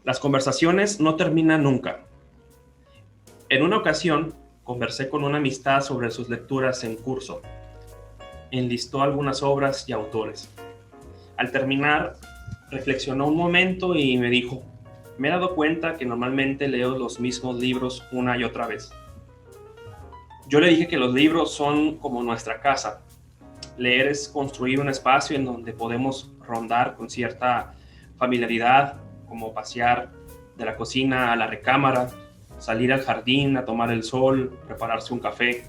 Las conversaciones no terminan nunca. En una ocasión, conversé con una amistad sobre sus lecturas en curso. Enlistó algunas obras y autores. Al terminar, reflexionó un momento y me dijo: me he dado cuenta que normalmente leo los mismos libros una y otra vez. Yo le dije que los libros son como nuestra casa. Leer es construir un espacio en donde podemos rondar con cierta familiaridad, como pasear de la cocina a la recámara, salir al jardín a tomar el sol, prepararse un café,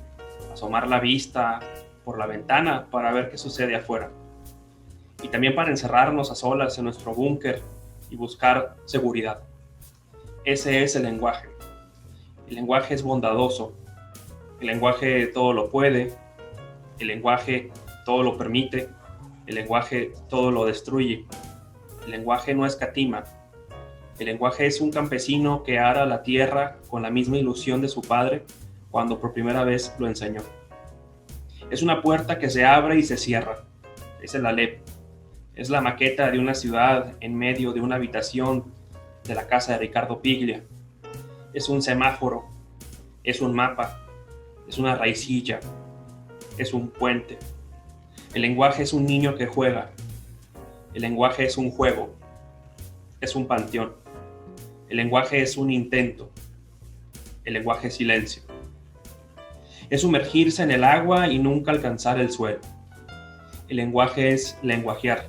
asomar la vista por la ventana para ver qué sucede afuera. Y también para encerrarnos a solas en nuestro búnker y buscar seguridad. Ese es el lenguaje. El lenguaje es bondadoso. El lenguaje todo lo puede. El lenguaje todo lo permite. El lenguaje todo lo destruye. El lenguaje no escatima. El lenguaje es un campesino que ara la tierra con la misma ilusión de su padre cuando por primera vez lo enseñó. Es una puerta que se abre y se cierra. Es el Aleph. Es la maqueta de una ciudad en medio de una habitación de la casa de Ricardo Piglia. Es un semáforo. Es un mapa. Es una raicilla. Es un puente. El lenguaje es un niño que juega. El lenguaje es un juego. Es un panteón. El lenguaje es un intento. El lenguaje es silencio. Es sumergirse en el agua y nunca alcanzar el suelo. El lenguaje es lenguajear.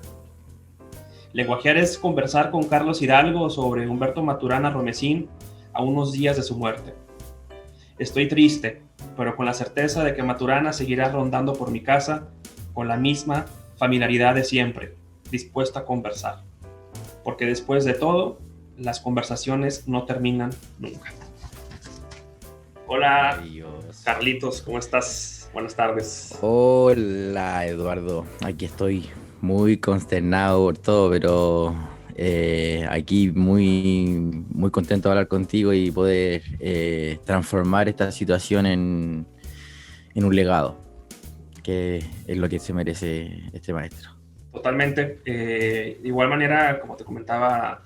Lenguajear es conversar con Carlos Hidalgo sobre Humberto Maturana Romesín a unos días de su muerte. Estoy triste, pero con la certeza de que Maturana seguirá rondando por mi casa con la misma familiaridad de siempre, dispuesta a conversar. Porque después de todo, las conversaciones no terminan nunca. Hola, Carlitos, ¿cómo estás? Buenas tardes. Hola Eduardo, aquí estoy muy consternado por todo, pero aquí muy contento de hablar contigo y poder transformar esta situación en un legado, que es lo que se merece este maestro. Totalmente. De igual manera, como te comentaba,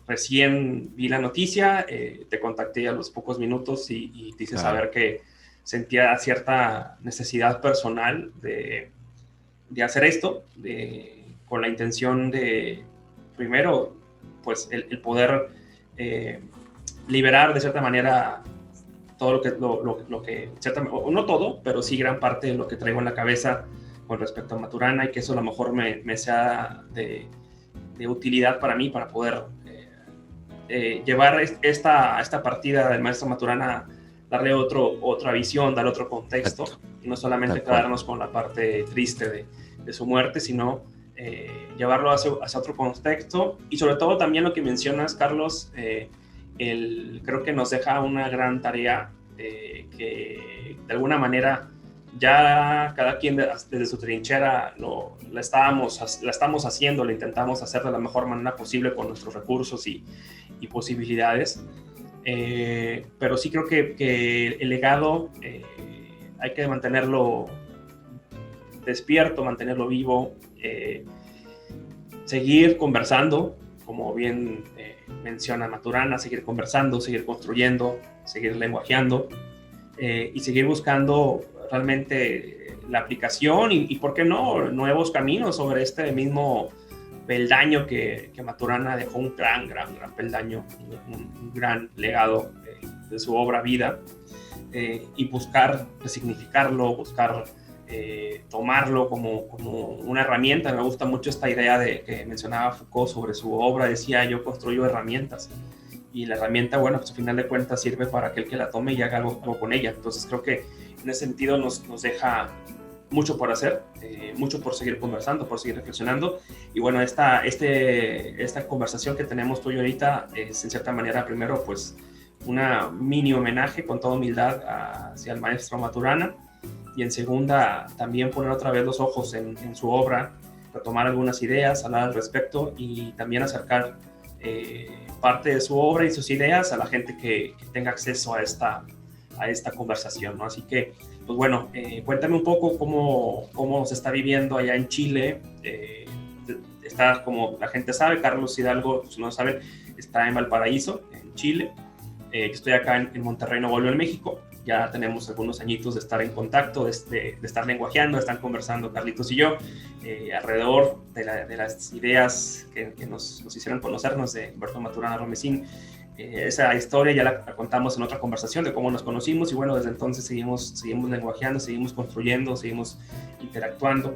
recién vi la noticia, te contacté a los pocos minutos y te hice saber que sentía cierta necesidad personal de hacer esto, con la intención de, primero, pues el poder liberar de cierta manera todo lo que no todo, pero sí gran parte de lo que traigo en la cabeza con respecto a Maturana, y que eso a lo mejor me sea de utilidad para mí, para poder llevar esta partida del maestro Maturana, darle otra visión, darle otro contexto. Exacto. Y no solamente quedarnos con la parte triste de su muerte, sino llevarlo hacia otro contexto. Y sobre todo también lo que mencionas, Carlos, creo que nos deja una gran tarea, que de alguna manera ya cada quien desde su trinchera la estamos haciendo, lo intentamos hacer de la mejor manera posible con nuestros recursos y posibilidades, pero sí creo que el legado hay que mantenerlo despierto, mantenerlo vivo, seguir conversando, como bien menciona Maturana, seguir conversando, seguir construyendo, seguir lenguajeando, y seguir buscando realmente la aplicación y por qué no, nuevos caminos sobre este mismo peldaño que Maturana dejó, un gran peldaño, un gran legado de su obra vida, y buscar resignificarlo, buscar tomarlo como una herramienta. Me gusta mucho esta idea que mencionaba Foucault sobre su obra. Decía: yo construyo herramientas, y la herramienta, bueno, pues al final de cuentas sirve para aquel que la tome y haga algo con ella. Entonces creo que en ese sentido nos deja mucho por hacer, mucho por seguir conversando, por seguir reflexionando. Y bueno, esta conversación que tenemos tú y ahorita es en cierta manera, primero, pues una mini homenaje con toda humildad hacia el maestro Maturana, y en segunda, también poner otra vez los ojos en su obra, retomar algunas ideas, hablar al respecto y también acercar parte de su obra y sus ideas a la gente que tenga acceso a esta conversación, ¿no? Así que, pues bueno, cuéntame un poco cómo se está viviendo allá en Chile está, como la gente sabe, Carlos Hidalgo, si no saben, está en Valparaíso, en Chile. Yo estoy acá en Monterrey, Nuevo León, México. Ya tenemos algunos añitos de estar en contacto, de estar lenguajeando, de estar conversando Carlitos y yo alrededor de las ideas que nos hicieron conocernos de Humberto Maturana Romesín. Esa historia ya la contamos en otra conversación de cómo nos conocimos, y bueno, desde entonces seguimos lenguajeando, seguimos construyendo, seguimos interactuando.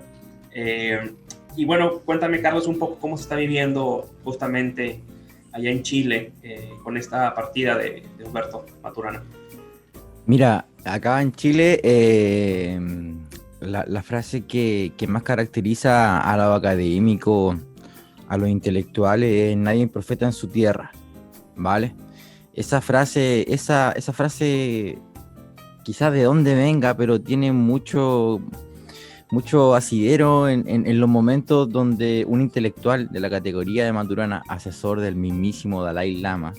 Y bueno, cuéntame, Carlos, un poco cómo se está viviendo justamente allá en Chile con esta partida de Humberto Maturana. Mira, acá en Chile, la frase que más caracteriza a los académicos, a los intelectuales, es nadie es profeta en su tierra, ¿vale? Esa frase quizás de dónde venga, pero tiene mucho asidero en los momentos donde un intelectual de la categoría de Maturana, asesor del mismísimo Dalai Lama,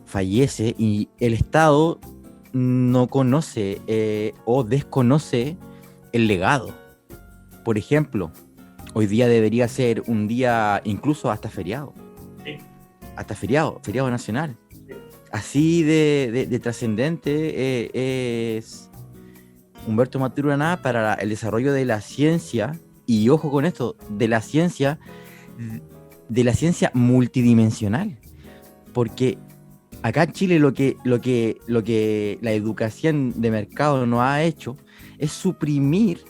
fallece y el Estado no conoce o desconoce el legado. Por ejemplo, hoy día debería ser un día incluso hasta feriado. Sí. Hasta feriado nacional. Sí. Así de trascendente es Humberto Maturana para el desarrollo de la ciencia, y ojo con esto, de la ciencia multidimensional. Porque acá en Chile lo que la educación de mercado nos ha hecho es suprimir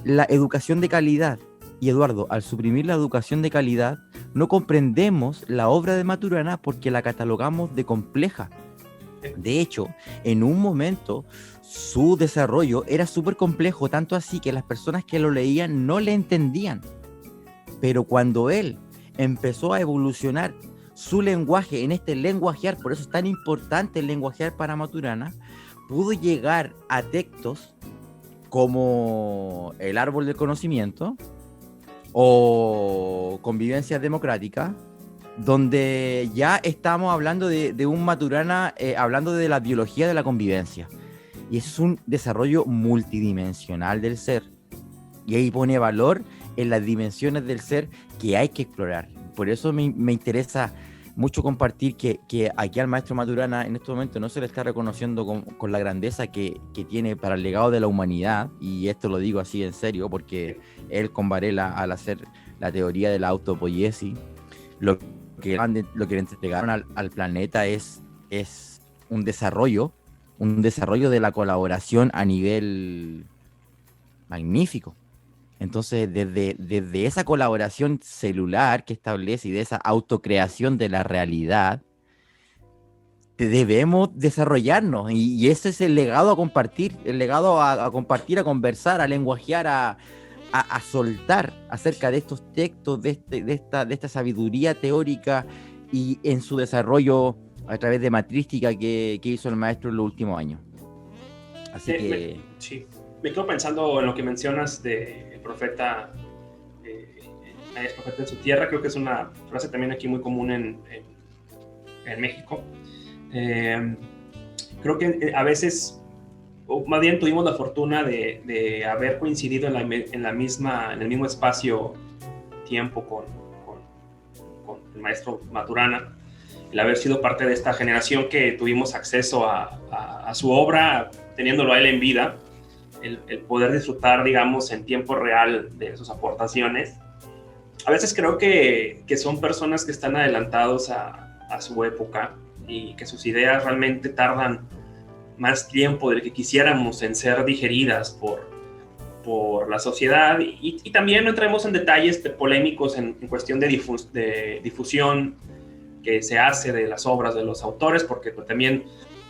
la educación de calidad. Y Eduardo, al suprimir la educación de calidad, no comprendemos la obra de Maturana porque la catalogamos de compleja. De hecho, en un momento su desarrollo era súper complejo, tanto así que las personas que lo leían no le entendían. Pero cuando él empezó a evolucionar su lenguaje en este lenguajear, por eso es tan importante el lenguajear para Maturana, pudo llegar a textos como El árbol del conocimiento o Convivencia democrática, donde ya estamos hablando de un Maturana hablando de la biología de la convivencia. Y eso es un desarrollo multidimensional del ser. Y ahí pone valor en las dimensiones del ser que hay que explorar. Por eso me interesa mucho compartir que aquí al maestro Maturana en este momento no se le está reconociendo con la grandeza que tiene para el legado de la humanidad, y esto lo digo así en serio porque él con Varela, al hacer la teoría de la autopoiesis, lo que le entregaron al planeta es un desarrollo de la colaboración a nivel magnífico. Entonces, desde esa colaboración celular que establece y de esa autocreación de la realidad, debemos desarrollarnos. Y ese es el legado a compartir, a compartir, a conversar, a lenguajear, a soltar acerca de estos textos, de esta sabiduría teórica y en su desarrollo a través de matrística que hizo el maestro en los últimos años. Así que... Sí. Me quedo pensando en lo que mencionas de el profeta, es profeta en su tierra. Creo que es una frase también aquí muy común en México. Creo que a veces, o más bien tuvimos la fortuna de haber coincidido en el mismo espacio-tiempo con el maestro Maturana, el haber sido parte de esta generación que tuvimos acceso a su obra, teniéndolo a él en vida. El poder disfrutar, digamos, en tiempo real de sus aportaciones. A veces creo que son personas que están adelantados a su época y que sus ideas realmente tardan más tiempo del que quisiéramos en ser digeridas por la sociedad. Y también no entremos en detalles polémicos en cuestión de difusión que se hace de las obras de los autores, porque también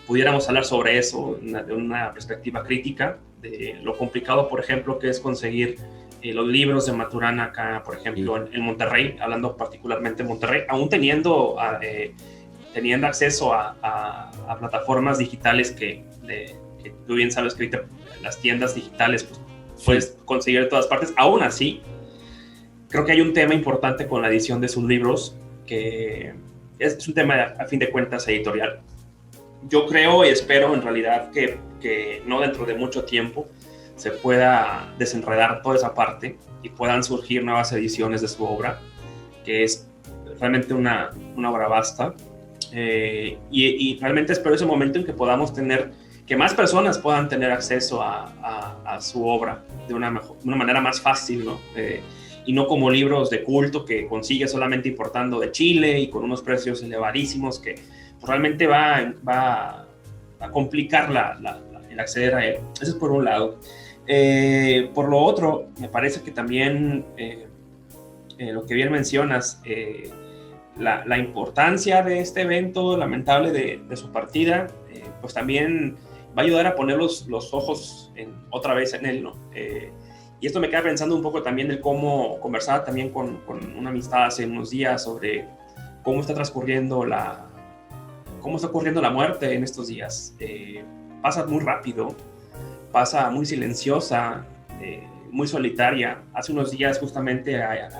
pudiéramos hablar sobre eso de una perspectiva crítica, de lo complicado, por ejemplo, que es conseguir los libros de Maturana acá, por ejemplo, en Monterrey, hablando particularmente de Monterrey, aún teniendo acceso a plataformas digitales que tú bien sabes que ahorita las tiendas digitales pues, puedes conseguir de todas partes. Aún así, creo que hay un tema importante con la edición de sus libros, que es un tema, a fin de cuentas, editorial. Yo creo y espero en realidad que no dentro de mucho tiempo se pueda desenredar toda esa parte y puedan surgir nuevas ediciones de su obra, que es realmente una obra vasta. Y realmente espero ese momento en que podamos tener, que más personas puedan tener acceso a su obra de una manera más fácil, ¿no? Y no como libros de culto que consigue solamente importando de Chile y con unos precios elevadísimos que pues, realmente va a complicar el acceder a él. Eso es por un lado. Por lo otro, me parece que también lo que bien mencionas, la importancia de este evento lamentable de su partida, pues también va a ayudar a poner los ojos otra vez en él, ¿no? Y esto me queda pensando un poco también de cómo conversaba también con una amistad hace unos días sobre cómo está ocurriendo la muerte en estos días. Pasa muy rápido, pasa muy silenciosa, muy solitaria. Hace unos días,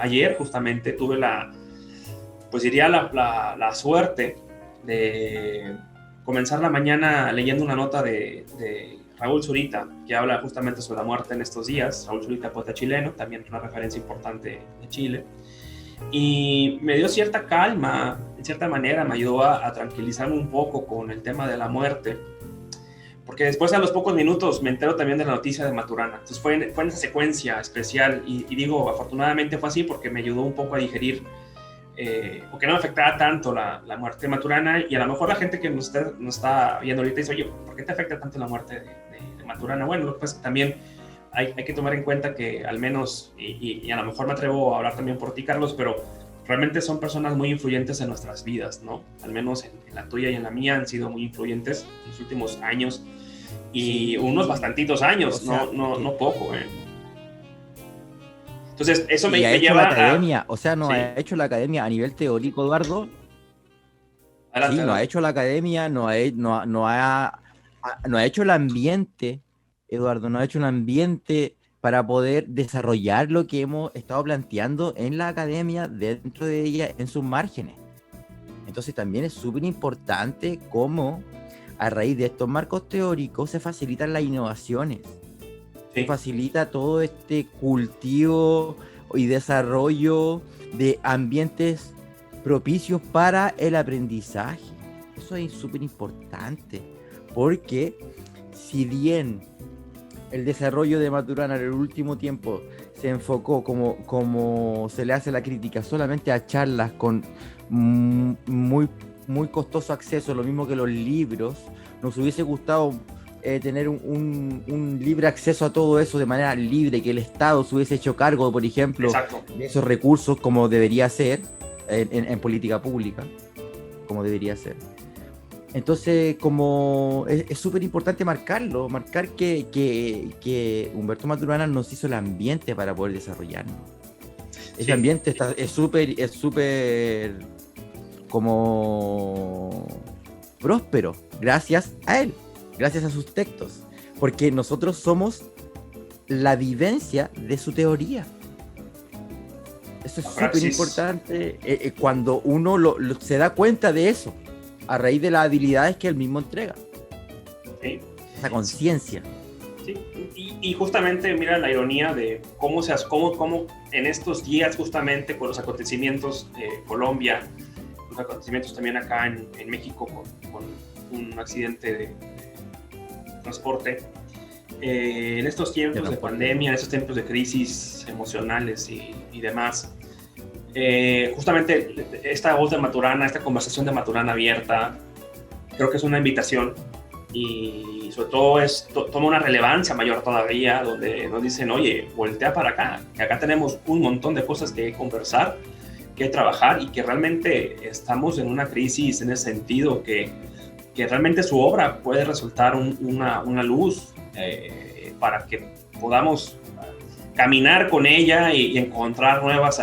ayer justamente, tuve la suerte de comenzar la mañana leyendo una nota de Raúl Zurita, que habla justamente sobre la muerte en estos días. Raúl Zurita, poeta chileno, también una referencia importante de Chile. Y me dio cierta calma, en cierta manera, me ayudó a tranquilizarme un poco con el tema de la muerte, porque después a los pocos minutos me entero también de la noticia de Maturana. Entonces fue en esa secuencia especial, y digo, afortunadamente fue así porque me ayudó un poco a digerir, porque no me afectaba tanto la muerte de Maturana. Y a lo mejor la gente que nos está viendo ahorita dice, oye, ¿por qué te afecta tanto la muerte de Maturana? Bueno, pues también hay que tomar en cuenta que al menos, y a lo mejor me atrevo a hablar también por ti, Carlos, pero realmente son personas muy influyentes en nuestras vidas, ¿no? Al menos en la tuya y en la mía han sido muy influyentes en los últimos años, y unos bastantitos años, o sea, no poco, ¿eh? Entonces, eso me lleva la academia, o sea, nos ha hecho la academia a nivel teórico, Eduardo. Adelante, sí, nos ha hecho la academia, nos ha hecho el ambiente, Eduardo, nos ha hecho un ambiente para poder desarrollar lo que hemos estado planteando en la academia, dentro de ella, en sus márgenes. Entonces también es súper importante cómo a raíz de estos marcos teóricos se facilitan las innovaciones. Se facilita todo este cultivo y desarrollo de ambientes propicios para el aprendizaje. Eso es súper importante, porque si bien el desarrollo de Maturana en el último tiempo se enfocó, como se le hace la crítica, solamente a charlas con muy, muy costoso acceso, lo mismo que los libros, nos hubiese gustado tener un libre acceso a todo eso de manera libre, que el Estado se hubiese hecho cargo, por ejemplo, Exacto, de esos recursos, como debería ser en política pública, como debería ser. Entonces, como es súper importante marcar que Humberto Maturana nos hizo el ambiente para poder desarrollarnos. Ese ambiente es súper como próspero, gracias a él, gracias a sus textos, porque nosotros somos la vivencia de su teoría. Eso es súper importante cuando uno se da cuenta de eso, a raíz de las habilidades que él mismo entrega. Sí. Esa conciencia. Sí. Y justamente, mira la ironía de cómo en estos días, justamente con los acontecimientos de Colombia, los acontecimientos también acá en México con un accidente de transporte, en estos tiempos de pandemia, en estos tiempos de crisis emocionales y demás, justamente esta voz de Maturana, esta conversación de Maturana abierta, creo que es una invitación, y sobre todo toma una relevancia mayor todavía, donde nos dicen, oye, voltea para acá, que acá tenemos un montón de cosas que conversar, que trabajar, y que realmente estamos en una crisis en ese sentido, que realmente su obra puede resultar una luz para que podamos caminar con ella y encontrar nuevas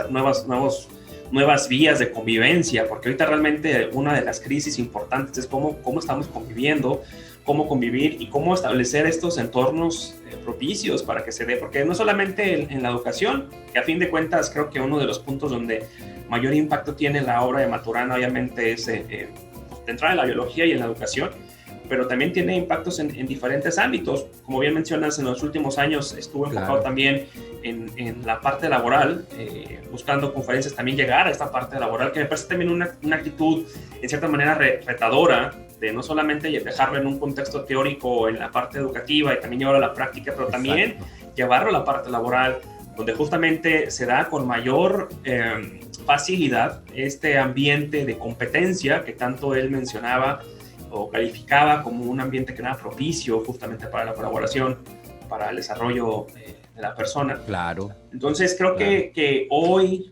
vías de convivencia, porque ahorita realmente una de las crisis importantes es cómo estamos conviviendo, cómo convivir y cómo establecer estos entornos propicios para que se dé, porque no solamente en la educación, que a fin de cuentas creo que uno de los puntos donde mayor impacto tiene la obra de Maturana obviamente es de entrada en la biología y en la educación, pero también tiene impactos en diferentes ámbitos. Como bien mencionas, en los últimos años estuvo enfocado también en la parte laboral, buscando conferencias, también llegar a esta parte laboral, que me parece también una actitud, en cierta manera, retadora, de no solamente dejarlo en un contexto teórico en la parte educativa y también llevarlo a la práctica, pero también llevarlo a la parte laboral, donde justamente se da con mayor facilidad este ambiente de competencia que tanto él mencionaba o calificaba como un ambiente que era propicio justamente para la colaboración, para el desarrollo de la persona. Claro. Entonces creo que hoy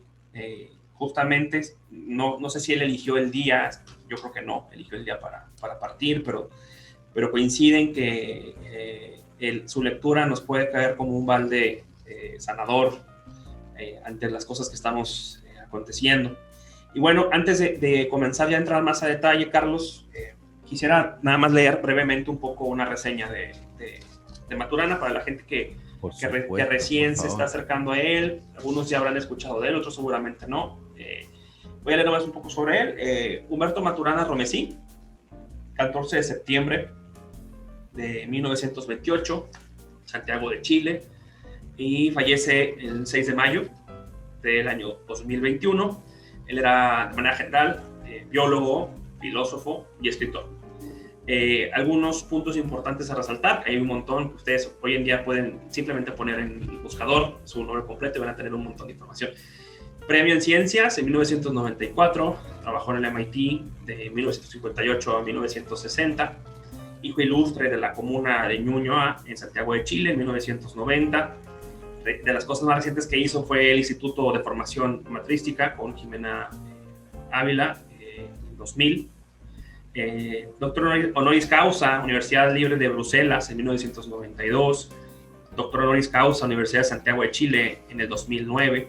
justamente, no sé si él eligió el día, yo creo que no, eligió el día para partir, pero coinciden que su lectura nos puede caer como un balde sanador ante las cosas que estamos aconteciendo. Y bueno, antes de comenzar ya a entrar más a detalle, Carlos, quisiera nada más leer brevemente un poco una reseña de Maturana para la gente que recién se está acercando a él. Algunos ya habrán escuchado de él, otros seguramente no. Voy a leer más un poco sobre él. Humberto Maturana Romesí, 14 de septiembre de 1928, Santiago de Chile, y fallece el 6 de mayo del año 2021. Él era, de manera general, biólogo, filósofo y escritor. Algunos puntos importantes a resaltar, hay un montón que ustedes hoy en día pueden simplemente poner en el buscador su nombre completo y van a tener un montón de información. Premio en Ciencias en 1994, trabajó en el MIT de 1958 a 1960, hijo ilustre de la comuna de Ñuñoa en Santiago de Chile en 1990. De las cosas más recientes que hizo fue el Instituto de Formación Matrística con Jimena Ávila en 2000. Doctor honoris causa, Universidad Libre de Bruselas en 1992. Doctor honoris causa, Universidad de Santiago de Chile en el 2009.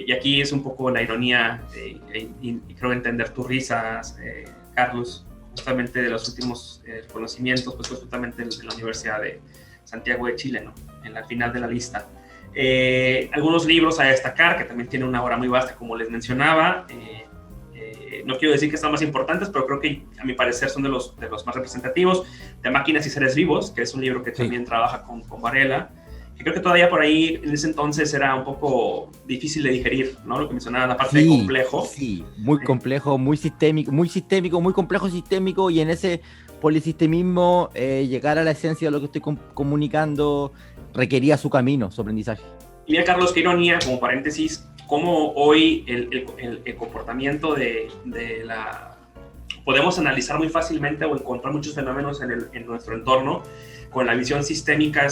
Y aquí es un poco la ironía, y creo entender tus risas, Carlos, justamente de los últimos conocimientos, pues justamente en la Universidad de Santiago de Chile, ¿no? En la final de la lista. Algunos libros a destacar, que también tienen una obra muy vasta, como les mencionaba. No quiero decir que son más importantes, pero creo que a mi parecer son de los más representativos. De Máquinas y Seres Vivos, que es un libro que también trabaja con Varela, que creo que todavía por ahí en ese entonces era un poco difícil de digerir, ¿no? Lo que mencionaba, la parte de complejo. Sí, muy complejo, muy sistémico, muy complejo sistémico, y en ese polisistemismo llegar a la esencia de lo que estoy comunicando requería su camino, su aprendizaje. Y mira, Carlos, qué ironía, como paréntesis, cómo hoy el comportamiento de la... Podemos analizar muy fácilmente o encontrar muchos fenómenos en nuestro entorno con la visión sistémica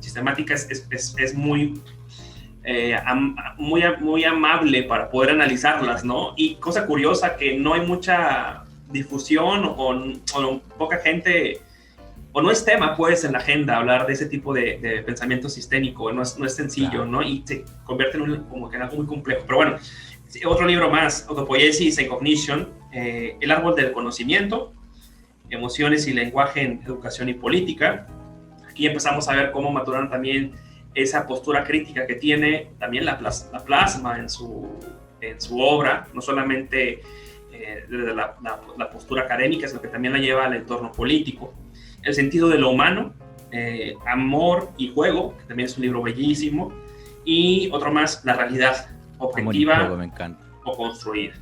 sistemática es muy amable para poder analizarlas, ¿no? Y cosa curiosa que no hay mucha difusión o poca gente, o no es tema pues en la agenda hablar de ese tipo de pensamiento sistémico, no es sencillo, ¿no? Y se convierte como que en algo muy complejo. Pero bueno, otro libro más, Autopoiesis and Cognition, El árbol del conocimiento, Emociones y lenguaje en educación y política. Aquí empezamos a ver cómo Maturana también esa postura crítica que tiene, también la plasma en su obra, no solamente desde la postura académica, sino que también la lleva al entorno político. El sentido de lo humano, Amor y juego, que también es un libro bellísimo, y otro más, La realidad objetiva o construida.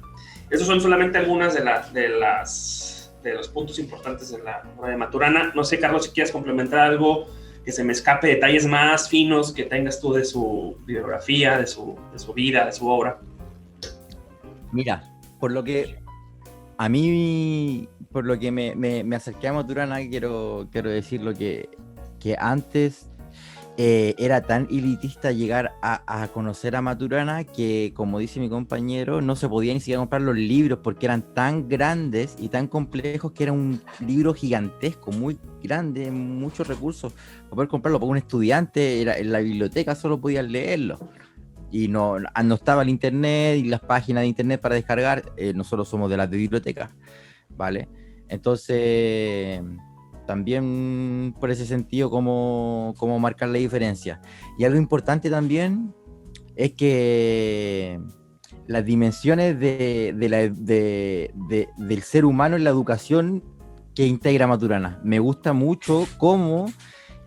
Esos son solamente algunas de los puntos importantes de la obra de Maturana. No sé, Carlos, si quieres complementar algo, que se me escape, detalles más finos que tengas tú de su biografía, de su vida, de su obra. Mira, por lo que me acerqué a Maturana, quiero decir lo que antes era tan elitista llegar a conocer a Maturana que, como dice mi compañero, no se podía ni siquiera comprar los libros porque eran tan grandes y tan complejos que era un libro gigantesco, muy grande, muchos recursos para poder comprarlo. Para un estudiante en la biblioteca solo podías leerlo y no estaba el internet y las páginas de internet para descargar. Nosotros somos de las de biblioteca, ¿vale? Entonces también por ese sentido como marcar la diferencia. Y algo importante también es que las dimensiones del ser humano en la educación que integra Maturana. Me gusta mucho cómo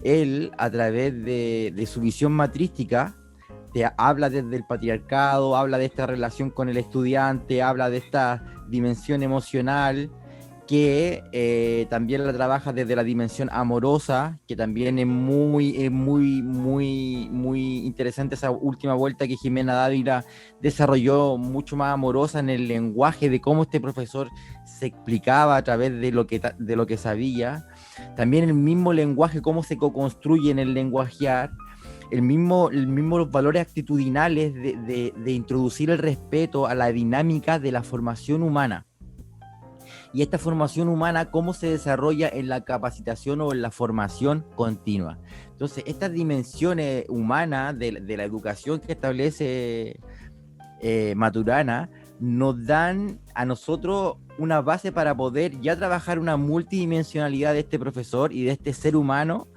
él, a través de su visión matrística, te habla desde el patriarcado, habla de esta relación con el estudiante, habla de esta dimensión emocional, que también la trabaja desde la dimensión amorosa, que también es muy interesante esa última vuelta que Jimena Dávila desarrolló, mucho más amorosa en el lenguaje de cómo este profesor se explicaba a través de lo que sabía. También el mismo lenguaje, cómo se co-construye en el lenguajear, los mismos valores actitudinales de introducir el respeto a la dinámica de la formación humana. Y esta formación humana, cómo se desarrolla en la capacitación o en la formación continua. Entonces, estas dimensiones humanas de la educación que establece Maturana nos dan a nosotros una base para poder ya trabajar una multidimensionalidad de este profesor y de este ser humano,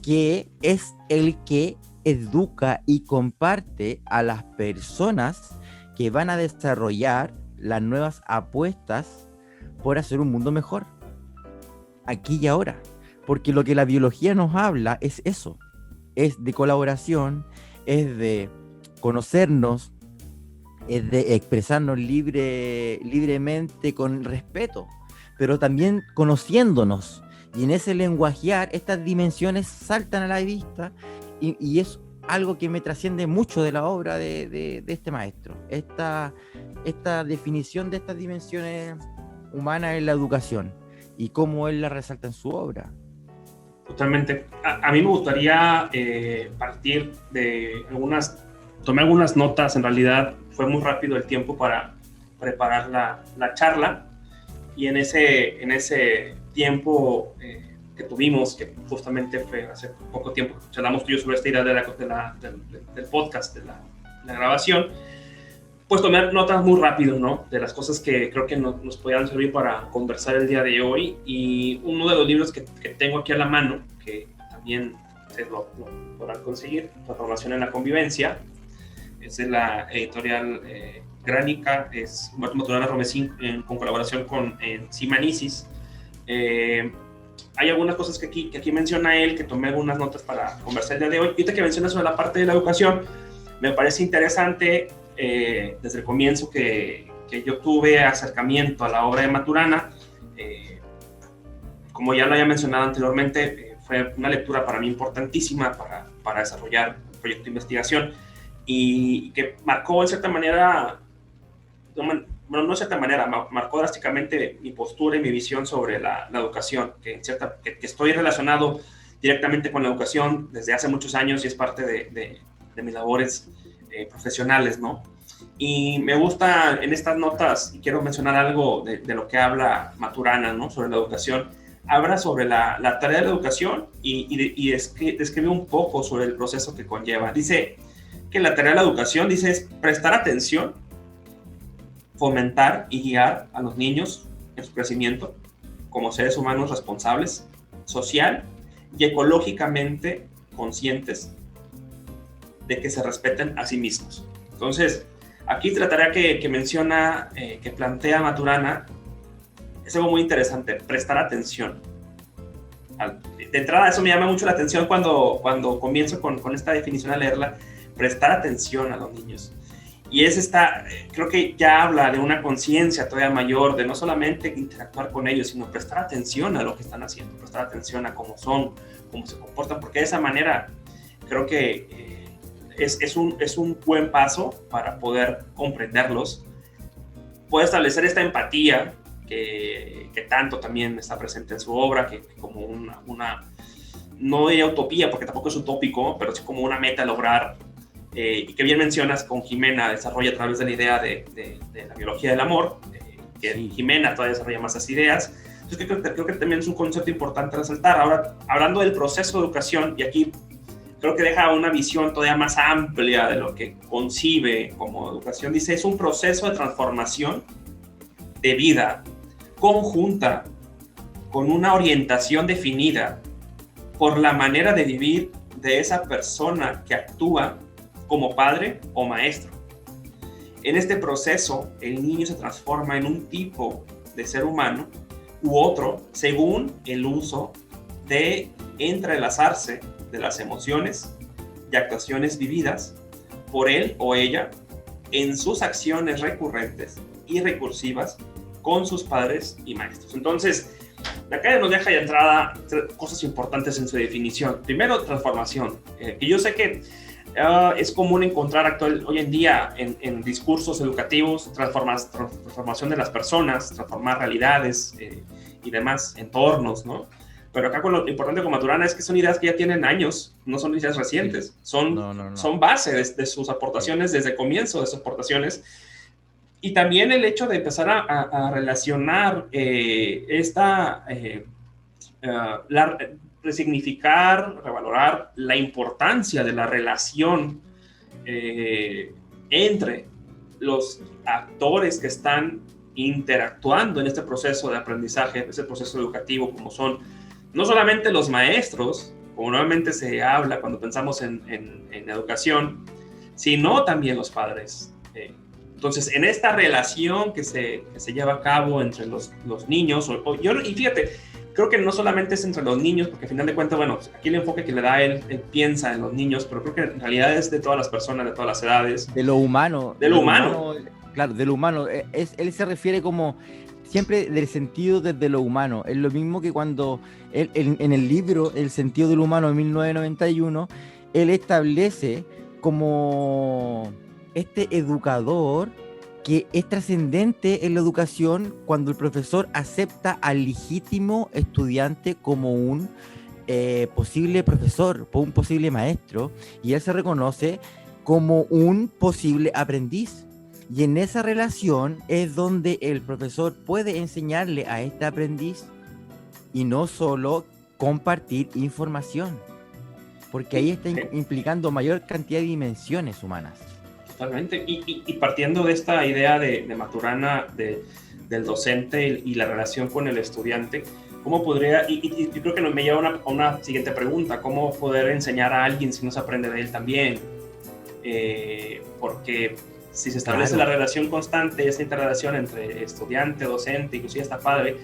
que es el que educa y comparte a las personas que van a desarrollar las nuevas apuestas por hacer un mundo mejor, aquí y ahora. Porque lo que la biología nos habla es eso, es de colaboración, es de conocernos, es de expresarnos libremente con respeto, pero también conociéndonos. Y en ese lenguajear, estas dimensiones saltan a la vista, y es algo que me trasciende mucho de la obra de este maestro. Esta definición de estas dimensiones humana en la educación y cómo él la resalta en su obra. Totalmente. A mí me gustaría partir de tomé algunas notas. En realidad fue muy rápido el tiempo para preparar la charla, y en ese tiempo que tuvimos, que justamente fue hace poco tiempo, charlamos tú y yo sobre esta idea del podcast, de la grabación, pues tomar notas muy rápido, ¿no? De las cosas que creo que nos podían servir para conversar el día de hoy. Y uno de los libros que tengo aquí a la mano, que también ustedes lo podrán conseguir, Transformación en la Convivencia, es de la editorial Gránica, es Maturana Romesín, con colaboración con Simanisis. Hay algunas cosas que aquí menciona él, que tomé algunas notas para conversar el día de hoy. Y ahorita que menciona sobre la parte de la educación, me parece interesante. Desde el comienzo que yo tuve acercamiento a la obra de Maturana, como ya lo había mencionado anteriormente, fue una lectura para mí importantísima para desarrollar un proyecto de investigación, y que marcó en cierta manera, no de cierta manera, marcó drásticamente mi postura y mi visión sobre la educación, que estoy relacionado directamente con la educación desde hace muchos años, y es parte de mis labores profesionales, ¿no? Y me gusta en estas notas, y quiero mencionar algo de lo que habla Maturana, ¿no? Sobre la educación. Habla sobre la tarea de la educación, y describe un poco sobre el proceso que conlleva. Dice que la tarea de la educación, dice, es prestar atención, fomentar y guiar a los niños en su crecimiento como seres humanos responsables, social y ecológicamente conscientes de que se respeten a sí mismos. Entonces, aquí la tarea que menciona, que plantea Maturana, es algo muy interesante: prestar atención. De entrada, eso me llama mucho la atención cuando comienzo con esta definición a leerla: prestar atención a los niños. Y creo que ya habla de una conciencia todavía mayor, de no solamente interactuar con ellos, sino prestar atención a lo que están haciendo, prestar atención a cómo son, cómo se comportan, porque de esa manera creo que es un buen paso para poder comprenderlos, poder establecer esta empatía que tanto también está presente en su obra, que como una no diría utopía, porque tampoco es utópico, pero sí como una meta a lograr, y que bien mencionas con Jimena, desarrolla a través de la idea de la biología del amor, que sí. Jimena todavía desarrolla más esas ideas. Entonces creo que también es un concepto importante resaltar. Ahora, hablando del proceso de educación, y aquí creo que deja una visión todavía más amplia de lo que concibe como educación. Dice, es un proceso de transformación de vida conjunta con una orientación definida por la manera de vivir de esa persona que actúa como padre o maestro. En este proceso, el niño se transforma en un tipo de ser humano u otro según el uso de entrelazarse de las emociones y actuaciones vividas por él o ella en sus acciones recurrentes y recursivas con sus padres y maestros. Entonces, acá nos deja de entrada cosas importantes en su definición. Primero, transformación. Y yo sé que es común encontrar hoy en día en discursos educativos transformación de las personas, transformar realidades y demás entornos, ¿no? Pero acá lo importante con Maturana es que son ideas que ya tienen años, no son ideas recientes, son base de sus aportaciones desde el comienzo de sus aportaciones. Y también el hecho de empezar a relacionar resignificar, revalorar la importancia de la relación entre los actores que están interactuando en este proceso de aprendizaje, en este proceso educativo, como son no solamente los maestros, como normalmente se habla cuando pensamos en educación, sino también los padres. Entonces, en esta relación que se lleva a cabo entre los niños, y fíjate, creo que no solamente es entre los niños, porque al final de cuentas, bueno, aquí el enfoque que le da él piensa en los niños, pero creo que en realidad es de todas las personas, de todas las edades. De lo humano. De lo humano. Claro, de lo humano. Él se refiere como siempre del sentido desde lo humano. Es lo mismo que cuando en el libro El sentido del humano de 1991, él establece como este educador que es trascendente en la educación cuando el profesor acepta al legítimo estudiante como un posible profesor, un posible maestro, y él se reconoce como un posible aprendiz. Y en esa relación es donde el profesor puede enseñarle a este aprendiz y no solo compartir información, porque ahí está implicando mayor cantidad de dimensiones humanas. Totalmente, y partiendo de esta idea de Maturana, del docente y la relación con el estudiante, ¿cómo podría, y creo que me lleva a una siguiente pregunta, ¿cómo poder enseñar a alguien si no se aprende de él también? Porque si se establece la relación constante, esta interrelación entre estudiante, docente, inclusive hasta padre,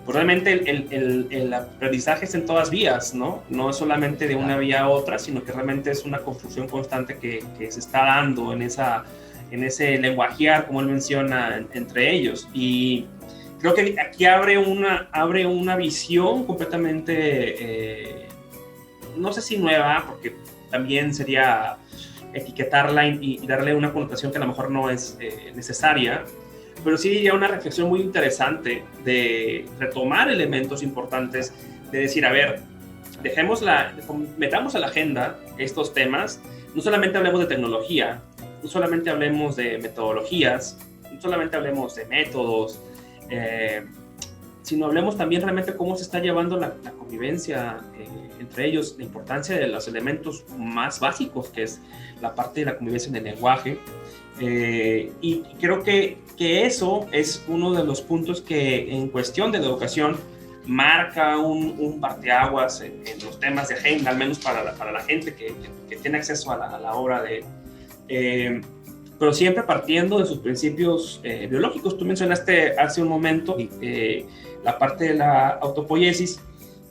pues realmente el aprendizaje es en todas vías, ¿no? No es solamente de una vía a otra, sino que realmente es una construcción constante que se está dando en ese lenguajear, como él menciona, entre ellos. Y creo que aquí abre una visión completamente, no sé si nueva, porque también sería etiquetarla y darle una connotación que a lo mejor no es necesaria, pero sí ya una reflexión muy interesante de retomar elementos importantes, de decir, a ver, metamos a la agenda estos temas, no solamente hablemos de tecnología, no solamente hablemos de metodologías, no solamente hablemos de métodos, sino hablemos también realmente cómo se está llevando la convivencia entre ellos, la importancia de los elementos más básicos, que es la parte de la convivencia en el lenguaje. Y creo que eso es uno de los puntos que en cuestión de la educación marca un parteaguas en los temas de agenda, al menos para la gente que tiene acceso a la obra de pero siempre partiendo de sus principios biológicos. Tú mencionaste hace un momento la parte de la autopoiesis,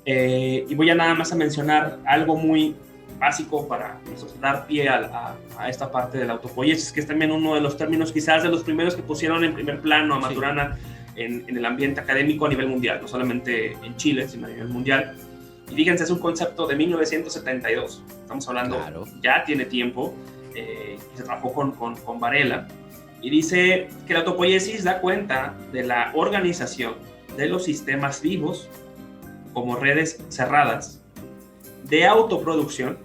y voy a nada más a mencionar algo muy básico para dar pie a esta parte de la autopoiesis, que es también uno de los términos quizás de los primeros que pusieron en primer plano a Maturana en el ambiente académico a nivel mundial, no solamente en Chile, sino a nivel mundial. Y fíjense, es un concepto de 1972, estamos hablando, ya tiene tiempo, y se trabajó con Varela, y dice que la autopoiesis da cuenta de la organización de los sistemas vivos como redes cerradas de autoproducción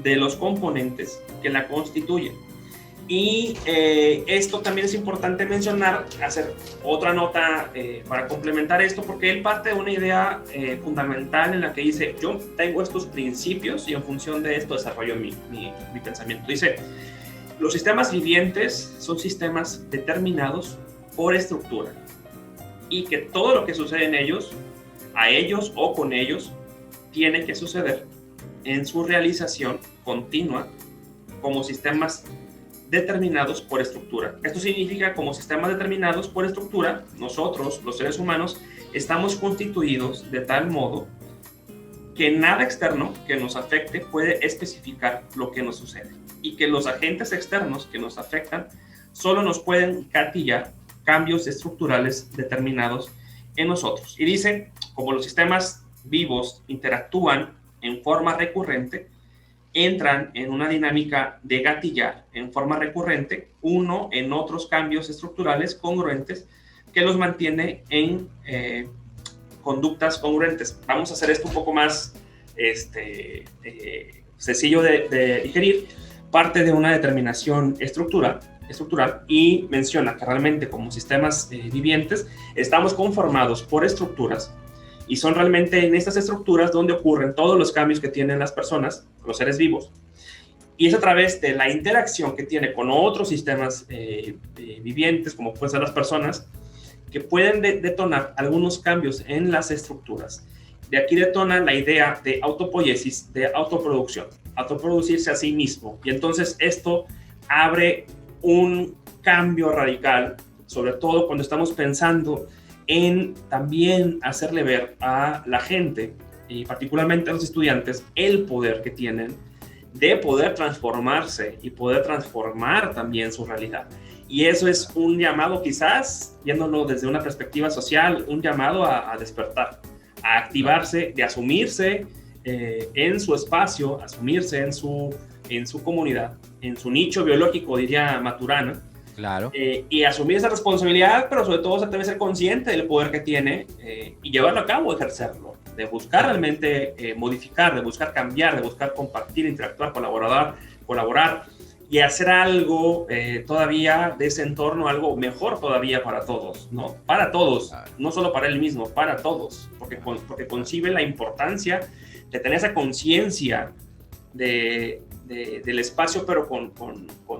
de los componentes que la constituyen. Y esto también es importante mencionar, hacer otra nota para complementar esto, porque él parte de una idea fundamental en la que dice, yo tengo estos principios y en función de esto desarrollo mi pensamiento. Dice, los sistemas vivientes son sistemas determinados por estructura y que todo lo que sucede en ellos, a ellos o con ellos, tiene que suceder en su realización continua como sistemas determinados por estructura. Esto significa, como sistemas determinados por estructura, nosotros, los seres humanos, estamos constituidos de tal modo que nada externo que nos afecte puede especificar lo que nos sucede, y que los agentes externos que nos afectan solo nos pueden gatillar cambios estructurales determinados en nosotros. Y dice, como los sistemas vivos interactúan en forma recurrente, entran en una dinámica de gatillar en forma recurrente uno en otros cambios estructurales congruentes que los mantiene en conductas congruentes. Vamos a hacer esto un poco más sencillo de digerir. Parte de una determinación estructural y menciona que realmente como sistemas vivientes estamos conformados por estructuras, y son realmente en estas estructuras donde ocurren todos los cambios que tienen las personas, los seres vivos. Y es a través de la interacción que tiene con otros sistemas vivientes, como pueden ser las personas, que pueden detonar algunos cambios en las estructuras. De aquí detona la idea de autopoiesis, de autoproducción, autoproducirse a sí mismo. Y entonces esto abre un cambio radical, sobre todo cuando estamos pensando en también hacerle ver a la gente, y particularmente a los estudiantes, el poder que tienen de poder transformarse y poder transformar también su realidad. Y eso es un llamado, quizás, viéndolo desde una perspectiva social, un llamado a despertar, a activarse, de asumirse en su espacio, asumirse en su comunidad, en su nicho biológico, diría Maturana. Claro. Y asumir esa responsabilidad, pero sobre todo se debe ser consciente del poder que tiene y llevarlo a cabo, ejercerlo, de buscar realmente modificar, de buscar cambiar, de buscar compartir, interactuar, colaborar y hacer algo todavía de ese entorno, algo mejor todavía para todos, ¿no? Para todos, no solo para él mismo, para todos, porque concibe la importancia de tener esa conciencia del espacio, pero con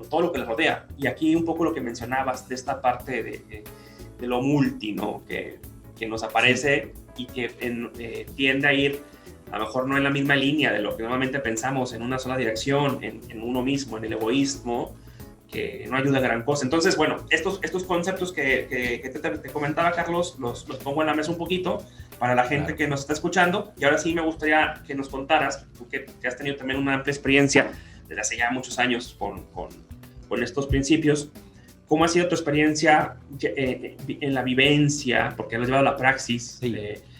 todo lo que le rodea. Y aquí un poco lo que mencionabas de esta parte de lo multi, ¿no? Que nos aparece y que tiende a ir, a lo mejor no en la misma línea de lo que normalmente pensamos, en una sola dirección, en uno mismo, en el egoísmo, que no ayuda a gran cosa. Entonces, bueno, estos conceptos que te comentaba, Carlos, los pongo en la mesa un poquito para la gente que nos está escuchando. Y ahora sí me gustaría que nos contaras, tú que has tenido también una amplia experiencia desde hace ya muchos años con estos principios, ¿cómo ha sido tu experiencia en la vivencia? Porque lo has llevado a la praxis. Sí,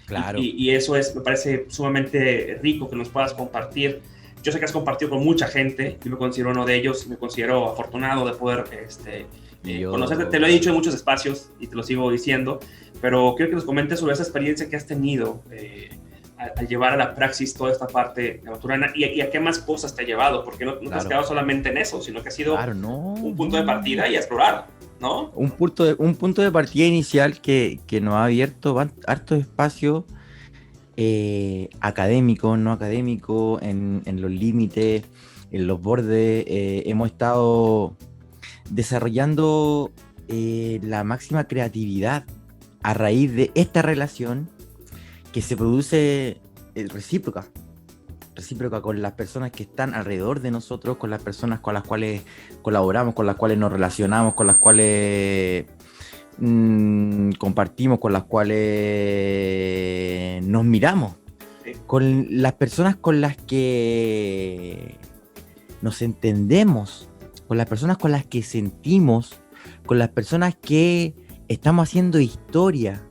claro. Y eso me parece sumamente rico que nos puedas compartir. Yo sé que has compartido con mucha gente, yo me considero uno de ellos, me considero afortunado de poder conocerte. Te lo he dicho en muchos espacios y te lo sigo diciendo, pero quiero que nos comentes sobre esa experiencia que has tenido al llevar a la praxis toda esta parte de Maturana y a qué más cosas te ha llevado, porque no te has quedado solamente en eso, sino que ha sido un punto de partida y a explorar, ¿no? Un punto de partida inicial que nos ha abierto harto espacio académico, no académico, en los límites, en los bordes. Hemos estado desarrollando la máxima creatividad a raíz de esta relación que se produce recíproca con las personas que están alrededor de nosotros, con las personas con las cuales colaboramos, con las cuales nos relacionamos, con las cuales compartimos, con las cuales nos miramos, con las personas con las que nos entendemos, con las personas con las que sentimos, con las personas que estamos haciendo historia.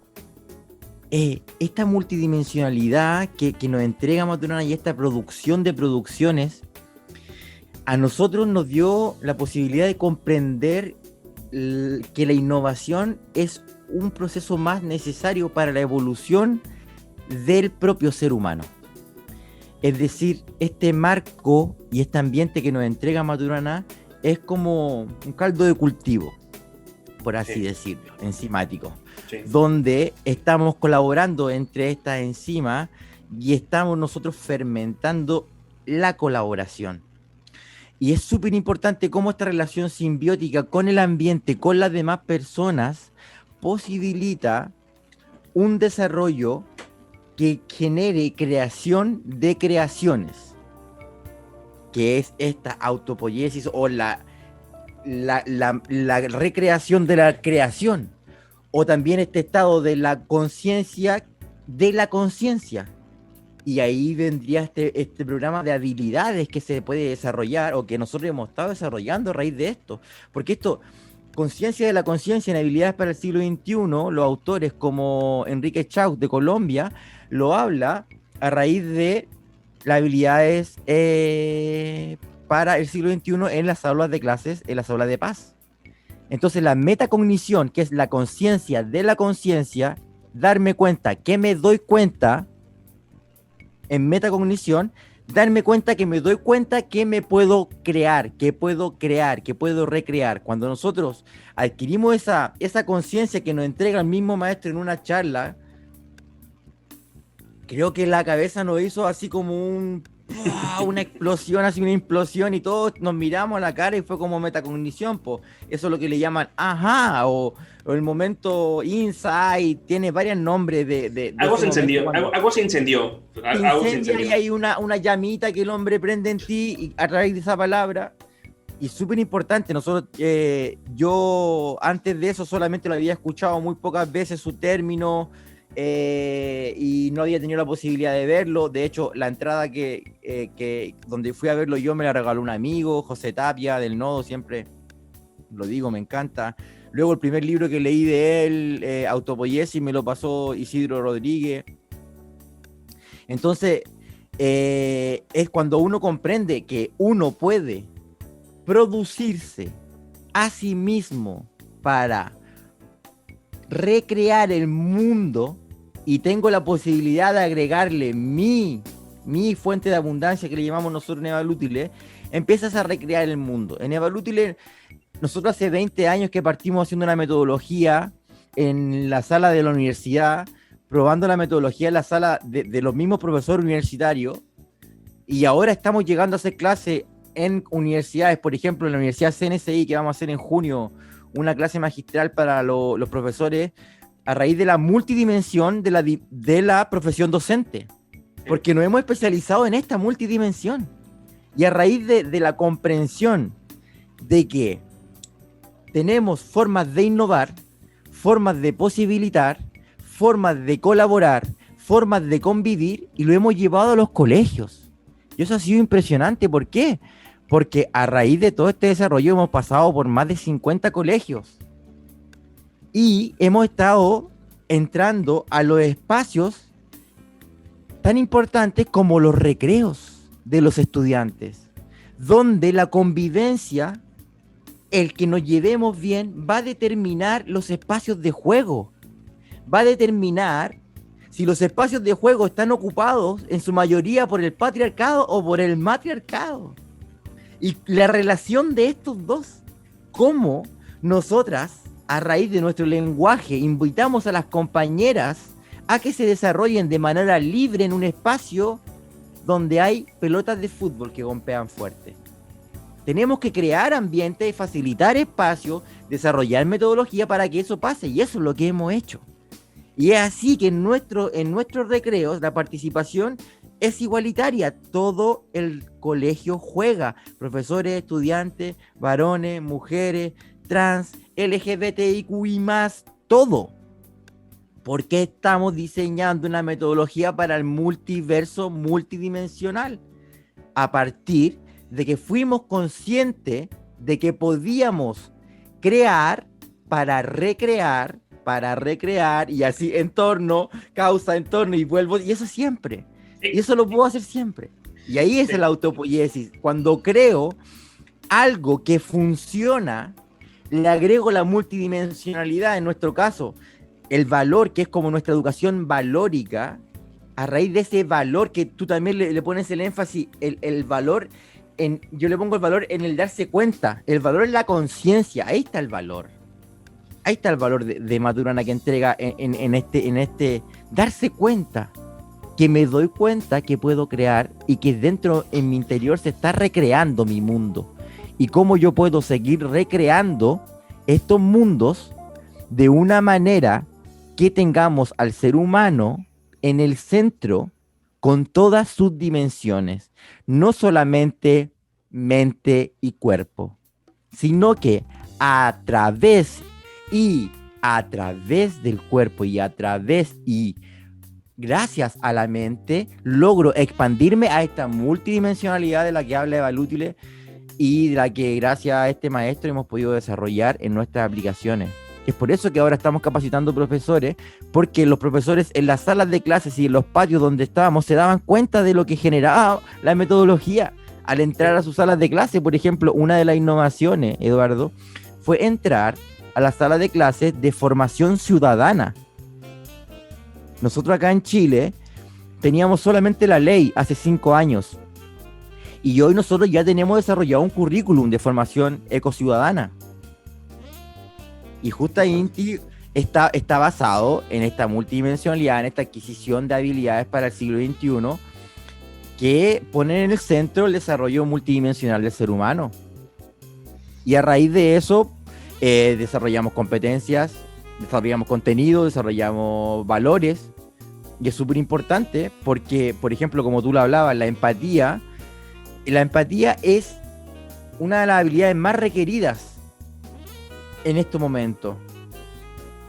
Esta multidimensionalidad que nos entrega Maturana y esta producción de producciones a nosotros nos dio la posibilidad de comprender que la innovación es un proceso más necesario para la evolución del propio ser humano. Es decir, este marco y este ambiente que nos entrega Maturana es como un caldo de cultivo, por así decirlo, enzimático, donde estamos colaborando entre estas enzimas y estamos nosotros fermentando la colaboración. Y es súper importante cómo esta relación simbiótica con el ambiente, con las demás personas, posibilita un desarrollo que genere creación de creaciones, que es esta autopoiesis o la la recreación de la creación, o también este estado de la conciencia de la conciencia. Y ahí vendría este programa de habilidades que se puede desarrollar o que nosotros hemos estado desarrollando a raíz de esto. Porque esto, conciencia de la conciencia en habilidades para el siglo XXI, los autores como Enrique Chaus de Colombia lo habla a raíz de las habilidades para el siglo XXI en las aulas de clases, en las aulas de paz. Entonces la metacognición, que es la conciencia de la conciencia, darme cuenta que me doy cuenta en metacognición, darme cuenta que me doy cuenta que me puedo crear, que puedo recrear. Cuando nosotros adquirimos esa conciencia que nos entrega el mismo maestro en una charla, creo que la cabeza nos hizo así como una explosión, así una implosión, y todos nos miramos a la cara y fue como metacognición, po. Eso es lo que le llaman ajá, o el momento insight, tiene varios nombres de algo se incendió, algo se incendió. Y hay una llamita que el hombre prende en ti y a través de esa palabra. Y súper importante, nosotros, yo antes de eso solamente lo había escuchado muy pocas veces su término, y no había tenido la posibilidad de verlo. De hecho, la entrada que donde fui a verlo yo me la regaló un amigo, José Tapia del Nodo, siempre lo digo, me encanta. Luego el primer libro que leí de él, Autopoiesis, me lo pasó Isidro Rodríguez. Entonces, es cuando uno comprende que uno puede producirse a sí mismo para recrear el mundo, y tengo la posibilidad de agregarle mi fuente de abundancia, que le llamamos nosotros en Evalútile, empiezas a recrear el mundo. En Evalútile, nosotros hace 20 años que partimos haciendo una metodología en la sala de la universidad, probando la metodología en la sala de los mismos profesores universitarios, y ahora estamos llegando a hacer clases en universidades, por ejemplo, en la Universidad CNSI, que vamos a hacer en junio, una clase magistral para los profesores a raíz de la multidimensión de la profesión docente, porque nos hemos especializado en esta multidimensión, y a raíz de la comprensión de que tenemos formas de innovar, formas de posibilitar, formas de colaborar, formas de convivir, y lo hemos llevado a los colegios. Y eso ha sido impresionante. ¿Por qué? Porque a raíz de todo este desarrollo hemos pasado por más de 50 colegios y hemos estado entrando a los espacios tan importantes como los recreos de los estudiantes, donde la convivencia, el que nos llevemos bien, va a determinar los espacios de juego, va a determinar si los espacios de juego están ocupados en su mayoría por el patriarcado o por el matriarcado. Y la relación de estos dos, cómo nosotras, a raíz de nuestro lenguaje, invitamos a las compañeras a que se desarrollen de manera libre en un espacio donde hay pelotas de fútbol que golpean fuerte. Tenemos que crear ambientes, facilitar espacios, desarrollar metodología para que eso pase, y eso es lo que hemos hecho. Y es así que en nuestros recreos la participación es igualitaria. Todo el colegio juega, profesores, estudiantes, varones, mujeres, trans, LGBTIQI+, todo. Porque estamos diseñando una metodología para el multiverso multidimensional, a partir de que fuimos conscientes de que podíamos crear para recrear, y así entorno, causa, entorno, y vuelvo, y eso siempre. Y eso lo puedo hacer siempre. Y ahí es el autopoiesis. Cuando creo algo que funciona, le agrego la multidimensionalidad, en nuestro caso, el valor, que es como nuestra educación valórica. A raíz de ese valor que tú también le pones el énfasis, el valor, yo le pongo el valor en el darse cuenta, el valor en la conciencia. Ahí está el valor. Ahí está el valor de Maturana, que entrega en este darse cuenta, que me doy cuenta que puedo crear y que dentro, en mi interior, se está recreando mi mundo. Y cómo yo puedo seguir recreando estos mundos de una manera que tengamos al ser humano en el centro con todas sus dimensiones, no solamente mente y cuerpo, sino que a través del cuerpo y gracias a la mente logro expandirme a esta multidimensionalidad de la que habla Eva Lútile y de la que gracias a este maestro hemos podido desarrollar en nuestras aplicaciones. Es por eso que ahora estamos capacitando profesores, porque los profesores en las salas de clases y en los patios donde estábamos se daban cuenta de lo que generaba la metodología. Al entrar a sus salas de clase, por ejemplo, una de las innovaciones, Eduardo, fue entrar a las salas de clases de formación ciudadana. Nosotros acá en Chile teníamos solamente la ley hace 5 años y hoy nosotros ya tenemos desarrollado un currículum de formación ecociudadana. Y Justa Inti está basado en esta multidimensionalidad, en esta adquisición de habilidades para el siglo XXI, que ponen en el centro el desarrollo multidimensional del ser humano. Y a raíz de eso, desarrollamos competencias, desarrollamos contenido, desarrollamos valores. Y es súper importante porque, por ejemplo, como tú lo hablabas, la empatía es una de las habilidades más requeridas en estos momentos.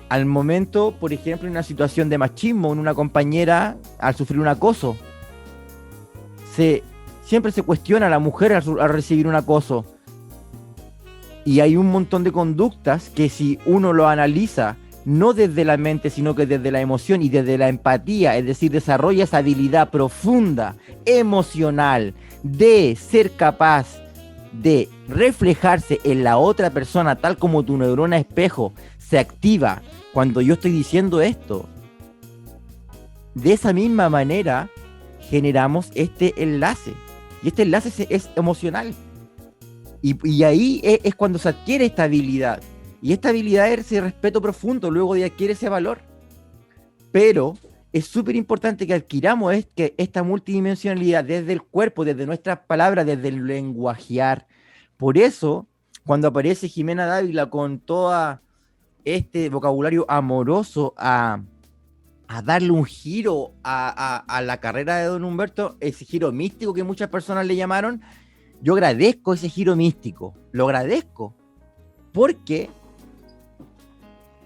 Al momento, por ejemplo, en una situación de machismo, en una compañera al sufrir un acoso, siempre se cuestiona a la mujer al recibir un acoso. Y hay un montón de conductas que si uno lo analiza, no desde la mente, sino que desde la emoción y desde la empatía, es decir, desarrolla esa habilidad profunda, emocional, de ser capaz de reflejarse en la otra persona, tal como tu neurona espejo se activa cuando yo estoy diciendo esto. De esa misma manera generamos este enlace, y este enlace es emocional, y ahí es cuando se adquiere esta habilidad, y esta habilidad es ese respeto profundo, luego de adquiere ese valor. Pero es súper importante que adquiramos esta multidimensionalidad desde el cuerpo, desde nuestras palabras, desde el lenguajear. Por eso, cuando aparece Jimena Dávila con todo este vocabulario amoroso a darle un giro a la carrera de Don Humberto, ese giro místico que muchas personas le llamaron, yo agradezco ese giro místico, lo agradezco, porque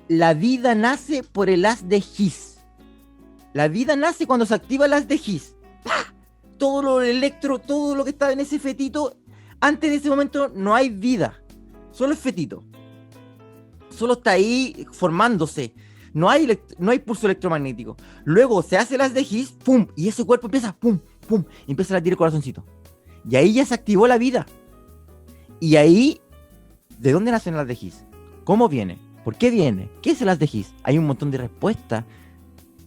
la vida nace por el haz de His. La vida nace cuando se activa el haz de His. ¡Pah! Todo lo que está en ese fetito, antes de ese momento no hay vida, solo es fetito. Solo está ahí formándose. No hay pulso electromagnético. Luego se hace el haz de His, pum, y ese cuerpo empieza, pum, pum, y empieza a latir el corazoncito. Y ahí ya se activó la vida. Y ahí, ¿de dónde nace el haz de His? ¿Cómo viene? ¿Por qué viene? ¿Qué es el haz de His? Hay un montón de respuestas,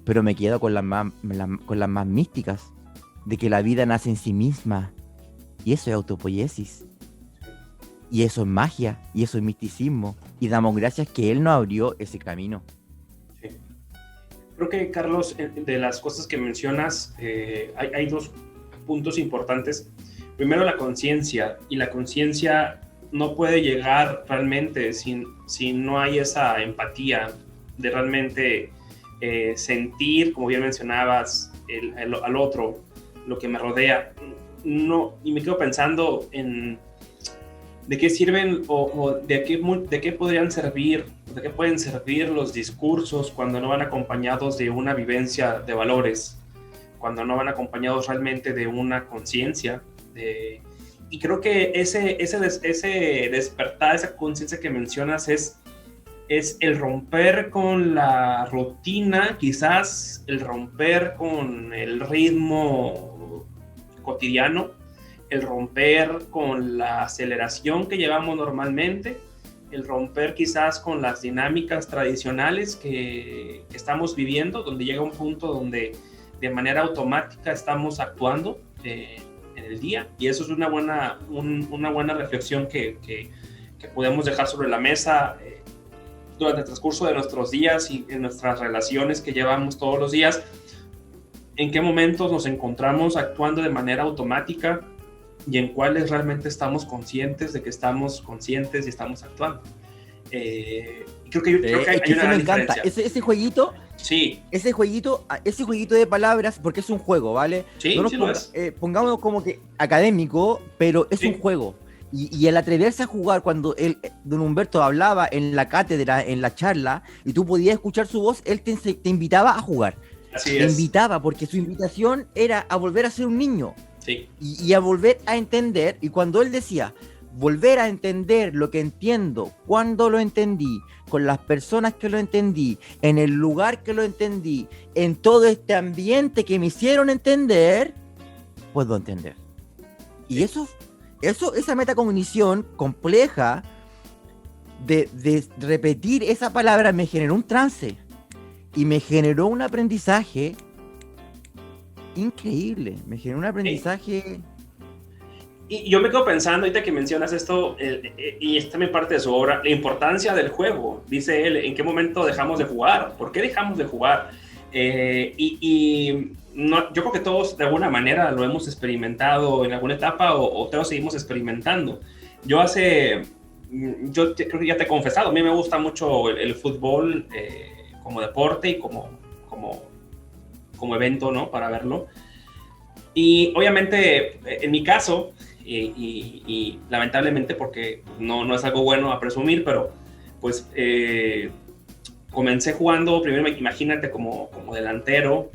pero me quedo con las más místicas, de que la vida nace en sí misma. Y eso es autopoiesis. Y eso es magia, y eso es misticismo. Y damos gracias que él nos abrió ese camino. Sí. Creo que, Carlos, de las cosas que mencionas, hay 2 puntos importantes. Primero, la conciencia. Y la conciencia no puede llegar realmente si no hay esa empatía de realmente sentir, como bien mencionabas, al otro, lo que me rodea. No, y me quedo pensando en de qué sirven o de qué podrían servir, de qué pueden servir los discursos cuando no van acompañados de una vivencia de valores, cuando no van acompañados realmente de una conciencia. Y creo que ese despertar, esa conciencia que mencionas es el romper con la rutina, quizás el romper con el ritmo cotidiano, el romper con la aceleración que llevamos normalmente, el romper quizás con las dinámicas tradicionales que estamos viviendo, donde llega un punto donde de manera automática estamos actuando en el día, y eso es una buena reflexión que podemos dejar sobre la mesa durante el transcurso de nuestros días y en nuestras relaciones que llevamos todos los días. ¿En qué momentos nos encontramos actuando de manera automática y en cuáles realmente estamos conscientes de que estamos conscientes y estamos actuando? Creo que hay una gran diferencia. Ese jueguito, sí. Ese jueguito de palabras, porque es un juego, ¿vale? Sí, no nos sí lo es. Pongámonos como que académico, pero es un juego. Y el atreverse a jugar, cuando don Humberto hablaba en la cátedra, en la charla, y tú podías escuchar su voz, él te invitaba a jugar. Así Te es. invitaba, porque su invitación era a volver a ser un niño. Sí. Y a volver a entender. Y cuando él decía, volver a entender lo que entiendo, cuando lo entendí, con las personas que lo entendí, en el lugar que lo entendí, en todo este ambiente que me hicieron entender, puedo entender. Y esa metacognición compleja de repetir esa palabra me generó un trance y me generó un aprendizaje increíble. Me generó un aprendizaje. Y yo me quedo pensando, ahorita que mencionas esto, y esta es también parte de su obra, la importancia del juego. Dice él, ¿en qué momento dejamos de jugar? ¿Por qué dejamos de jugar? No, yo creo que todos de alguna manera lo hemos experimentado en alguna etapa o todos seguimos experimentando. Yo creo que ya te he confesado, a mí me gusta mucho el fútbol como deporte y como evento, ¿no? Para verlo. Y obviamente, en mi caso, y lamentablemente porque no es algo bueno a presumir, pero pues comencé jugando, primero imagínate como delantero,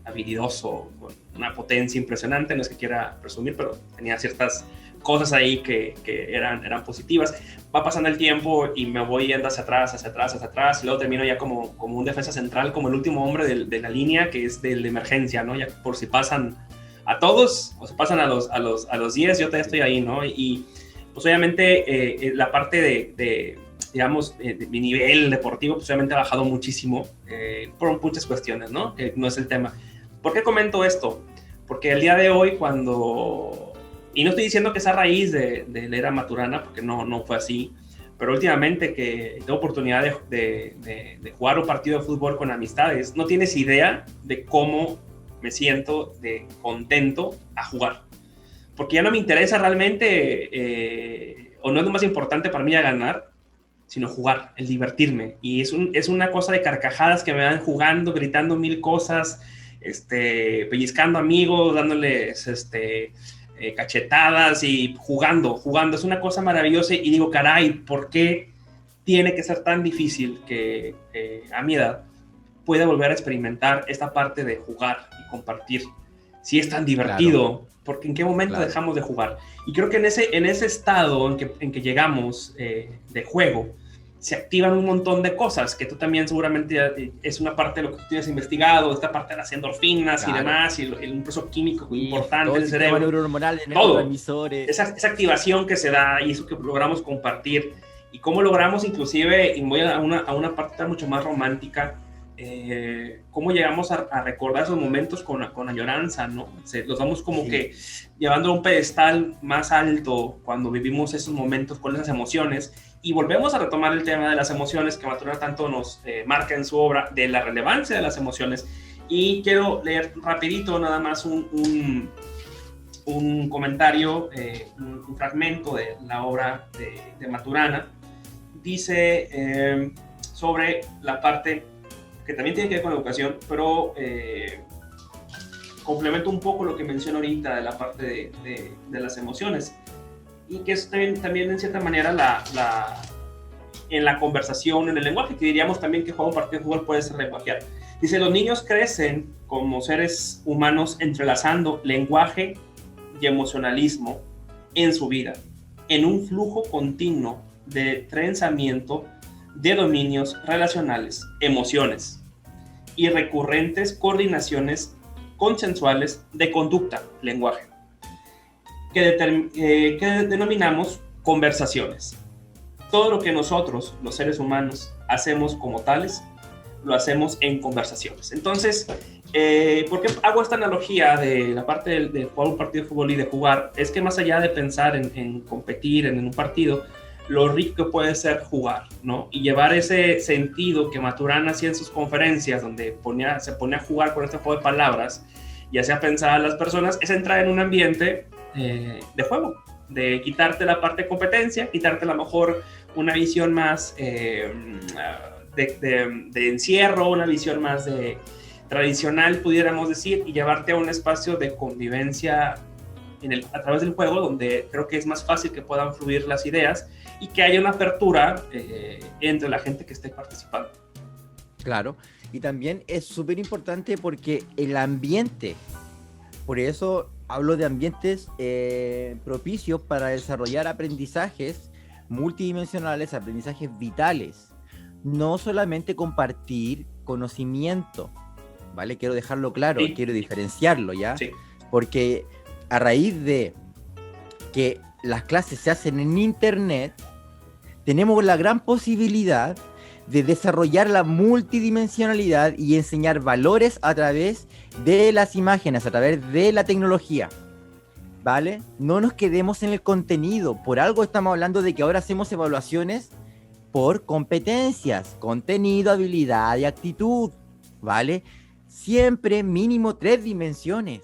habilidoso, con una potencia impresionante, no es que quiera presumir, pero tenía ciertas cosas ahí que eran positivas. Va pasando el tiempo y me voy yendo hacia atrás, y luego termino ya como un defensa central, como el último hombre de la línea, que es de emergencia, ¿no? Ya por si pasan a todos o se pasan a los 10, yo todavía estoy ahí, ¿no? Y pues obviamente la parte digamos, de mi nivel deportivo, pues obviamente ha bajado muchísimo por muchas cuestiones, ¿no? No es el tema. ¿Por qué comento esto? Porque el día de hoy y no estoy diciendo que es a raíz de la era Maturana, porque no fue así, pero últimamente que tengo oportunidad de jugar un partido de fútbol con amistades, no tienes idea de cómo me siento de contento a jugar. Porque ya no me interesa realmente, o no es lo más importante para mí a ganar, sino jugar, el divertirme. Y es una cosa de carcajadas que me van jugando, gritando mil cosas, pellizcando amigos, dándoles cachetadas y jugando. Es una cosa maravillosa y digo, caray, ¿por qué tiene que ser tan difícil que a mi edad pueda volver a experimentar esta parte de jugar y compartir? Si es tan divertido, claro. Porque ¿en qué momento dejamos de jugar? Y creo que en ese estado en que llegamos de juego, se activan un montón de cosas que tú también seguramente es una parte de lo que tú tienes investigado, esta parte de las endorfinas y demás, y un proceso químico importante del cerebro. Neurohormonal, todo. Esa activación que se da y eso que logramos compartir y cómo logramos inclusive, y voy a una parte mucho más romántica, cómo llegamos a recordar esos momentos con añoranza, ¿no? Los vamos como que llevando a un pedestal más alto cuando vivimos esos momentos con esas emociones, y volvemos a retomar el tema de las emociones que Maturana tanto nos marca en su obra, de la relevancia de las emociones. Y quiero leer rapidito nada más un comentario, un fragmento de la obra de Maturana. Dice sobre la parte que también tiene que ver con la educación, pero complemento un poco lo que menciono ahorita de la parte de las emociones, y que es también en cierta manera en la conversación, en el lenguaje, que diríamos también que jugar un partido de fútbol puede ser lenguajear. Dice, los niños crecen como seres humanos entrelazando lenguaje y emocionalismo en su vida, en un flujo continuo de trenzamiento de dominios relacionales, emociones y recurrentes coordinaciones consensuales de conducta, lenguaje, que denominamos conversaciones. Todo lo que nosotros, los seres humanos, hacemos como tales, lo hacemos en conversaciones. Entonces, ¿por qué hago esta analogía de la parte de jugar un partido de fútbol y de jugar? Es que más allá de pensar en competir en un partido, lo rico que puede ser jugar, ¿no? Y llevar ese sentido que Maturana hacía en sus conferencias, donde se ponía a jugar con este juego de palabras y hacía pensar a las personas, es entrar en un ambiente de juego, de quitarte la parte de competencia, quitarte a lo mejor una visión más de encierro, una visión más tradicional, pudiéramos decir, y llevarte a un espacio de convivencia a través del juego, donde creo que es más fácil que puedan fluir las ideas y que haya una apertura entre la gente que esté participando. Claro, y también es súper importante porque el ambiente, por eso hablo de ambientes propicios para desarrollar aprendizajes multidimensionales, aprendizajes vitales, no solamente compartir conocimiento, ¿vale? Quiero dejarlo claro, Sí. quiero diferenciarlo, ¿ya? Sí. Porque a raíz de que las clases se hacen en internet, tenemos la gran posibilidad de desarrollar la multidimensionalidad y enseñar valores a través de las imágenes, a través de la tecnología, ¿vale? No nos quedemos en el contenido. Por algo estamos hablando de que ahora hacemos evaluaciones por competencias, contenido, habilidad y actitud, ¿vale? Siempre mínimo 3 dimensiones.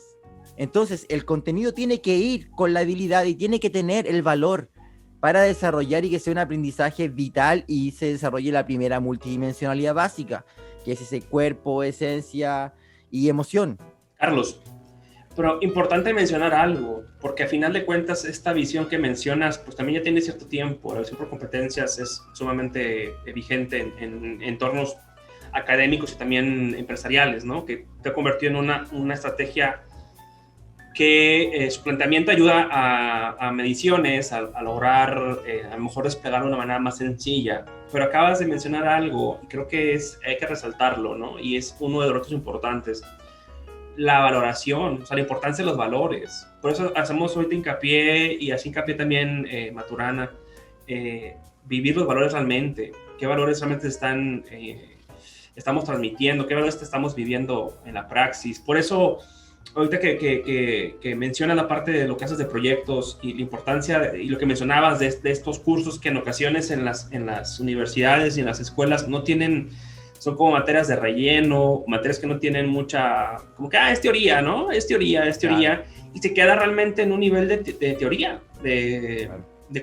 Entonces, el contenido tiene que ir con la habilidad y tiene que tener el valor para desarrollar y que sea un aprendizaje vital y se desarrolle la primera multidimensionalidad básica, que es ese cuerpo, esencia y emoción. Carlos, pero importante mencionar algo, porque a final de cuentas esta visión que mencionas, pues también ya tiene cierto tiempo. La visión por competencias es sumamente vigente en entornos académicos y también empresariales, ¿no? Que te ha convertido en una estrategia que su planteamiento ayuda a mediciones, a lograr a lo mejor desplegar de una manera más sencilla. Pero acabas de mencionar algo y creo que hay que resaltarlo, ¿no? Y es uno de los retos importantes. La valoración, o sea, la importancia de los valores. Por eso hacemos ahorita hincapié, y así hincapié también Maturana, vivir los valores realmente. ¿Qué valores realmente estamos transmitiendo? ¿Qué valores estamos viviendo en la praxis? Por eso, ahorita que mencionas la parte de lo que haces de proyectos y la importancia, y lo que mencionabas de estos cursos que en ocasiones en las universidades y en las escuelas no tienen, son como materias de relleno, materias que no tienen mucha, como que, es teoría, ¿no? Es teoría, claro. Y se queda realmente en un nivel de teoría, de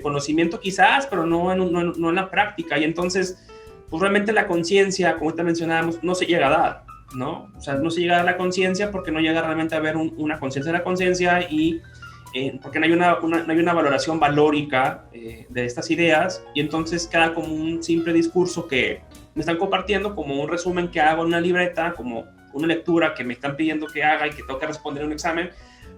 conocimiento quizás, pero no en la práctica. Y entonces, pues realmente la conciencia, como te mencionábamos, no se llega a dar, ¿no? O sea, no se llega a dar la conciencia porque no llega realmente a haber una conciencia de la conciencia y porque no hay una valoración valórica de estas ideas, y entonces queda como un simple discurso que me están compartiendo, como un resumen que hago en una libreta, como una lectura que me están pidiendo que haga y que tengo que responder en un examen,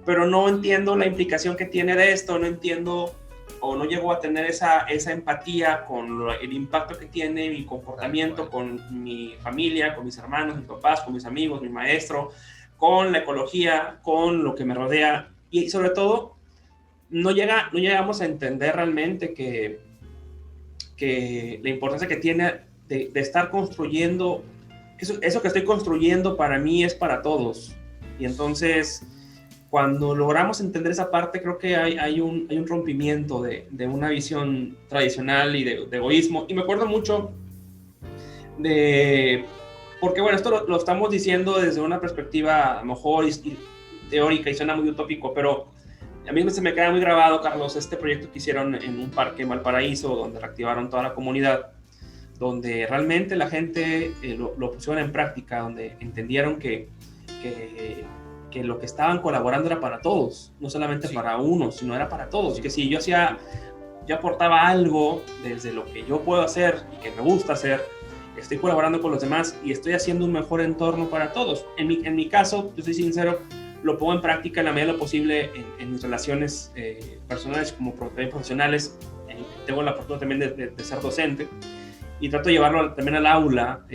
pero no entiendo la implicación que tiene de esto, no entiendo o no llego a tener esa empatía con el impacto que tiene mi comportamiento con mi familia, con mis hermanos, mis papás, con mis amigos, mi maestro, con la ecología, con lo que me rodea, y sobre todo no llegamos a entender realmente que la importancia que tiene de estar construyendo, eso que estoy construyendo para mí es para todos. Y entonces, cuando logramos entender esa parte, creo que hay un rompimiento de una visión tradicional y de egoísmo. Y me acuerdo mucho porque bueno, esto lo estamos diciendo desde una perspectiva a lo mejor teórica y suena muy utópico, pero a mí se me queda muy grabado, Carlos, este proyecto que hicieron en un parque en Valparaíso, donde reactivaron toda la comunidad, donde realmente la gente lo pusieron en práctica, donde entendieron que lo que estaban colaborando era para todos, no solamente para uno, sino era para todos. Y que si yo aportaba algo desde lo que yo puedo hacer y que me gusta hacer, estoy colaborando con los demás y estoy haciendo un mejor entorno para todos. En mi caso, yo soy sincero, lo pongo en práctica en la medida de lo posible en mis relaciones personales como también profesionales. Tengo la fortuna también de ser docente y trato de llevarlo también al aula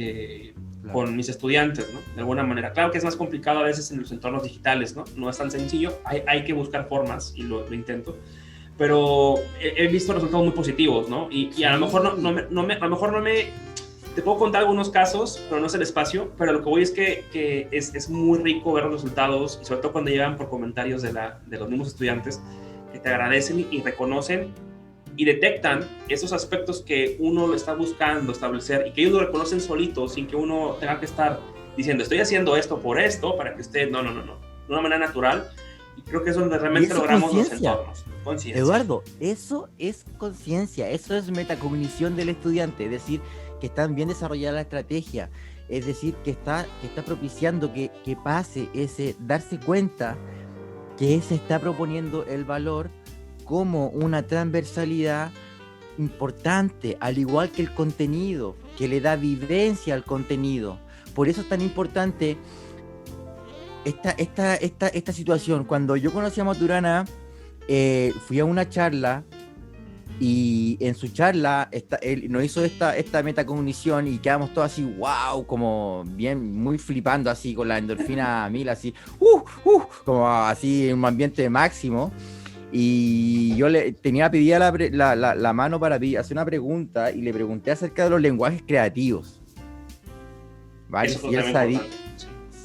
con mis estudiantes, ¿no? De alguna manera. Claro que es más complicado a veces en los entornos digitales, ¿no? No es tan sencillo, hay que buscar formas y lo intento, pero he visto resultados muy positivos, ¿no? Y a lo mejor te puedo contar algunos casos, pero no es el espacio, pero lo que voy es que es muy rico ver los resultados, y sobre todo cuando llegan por comentarios de los mismos estudiantes que te agradecen y reconocen y detectan esos aspectos que uno está buscando establecer y que ellos lo reconocen solitos sin que uno tenga que estar diciendo estoy haciendo esto por esto para que usted, no, de una manera natural. Y creo que es donde realmente logramos los entornos. Conciencia. Eduardo, eso es conciencia, eso es metacognición del estudiante, es decir, que está bien desarrollada la estrategia, es decir, que está propiciando que pase ese darse cuenta que se está proponiendo el valor como una transversalidad importante, al igual que el contenido, que le da vivencia al contenido. Por eso es tan importante esta situación. Cuando yo conocí a Maturana, fui a una charla y en su charla él nos hizo esta metacognición y quedamos todos así, wow, como bien, muy flipando así, con la endorfina a mil, así, como así en un ambiente máximo. Y yo le tenía pedida la mano para hacer una pregunta y le pregunté acerca de los lenguajes creativos, ¿vale?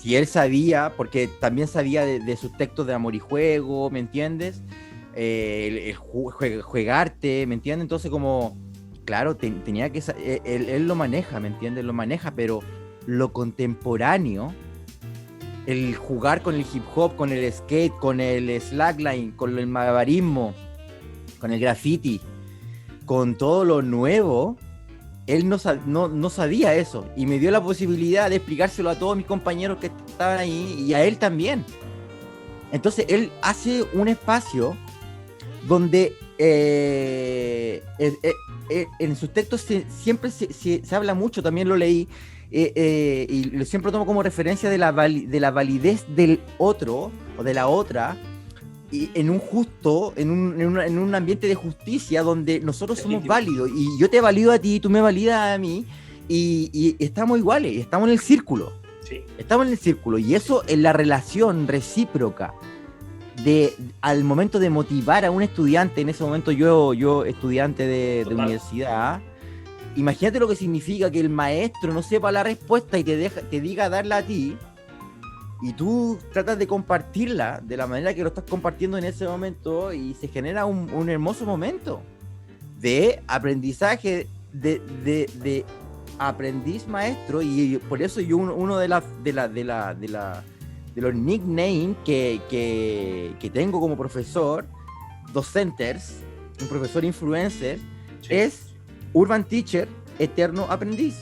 Si él sabía, porque también sabía de sus textos de amor y juego, ¿me entiendes? El juegarte, ¿me entiendes? Entonces como, claro, tenía que él lo maneja, ¿me entiendes? Lo maneja, pero lo contemporáneo, el jugar con el hip hop, con el skate, con el slackline, con el malabarismo, con el graffiti, con todo lo nuevo, él no sabía eso, y me dio la posibilidad de explicárselo a todos mis compañeros que estaban ahí y a él también. Entonces él hace un espacio donde en sus textos siempre se habla mucho, también lo leí, y lo siempre tomo como referencia de la validez del otro o de la otra, y en un ambiente de justicia donde nosotros somos válidos, y yo te valido a ti, tú me validas a mí, y estamos iguales, estamos en el círculo. Sí. Estamos en el círculo, y eso en la relación recíproca al momento de motivar a un estudiante. En ese momento yo estudiante de universidad, imagínate lo que significa que el maestro no sepa la respuesta y te diga darla a ti, y tú tratas de compartirla de la manera que lo estás compartiendo en ese momento, y se genera un hermoso momento de aprendizaje, de aprendiz maestro. Y por eso yo uno de los nicknames que tengo como profesor, docenters, un profesor influencer, sí, es Urban Teacher, eterno aprendiz.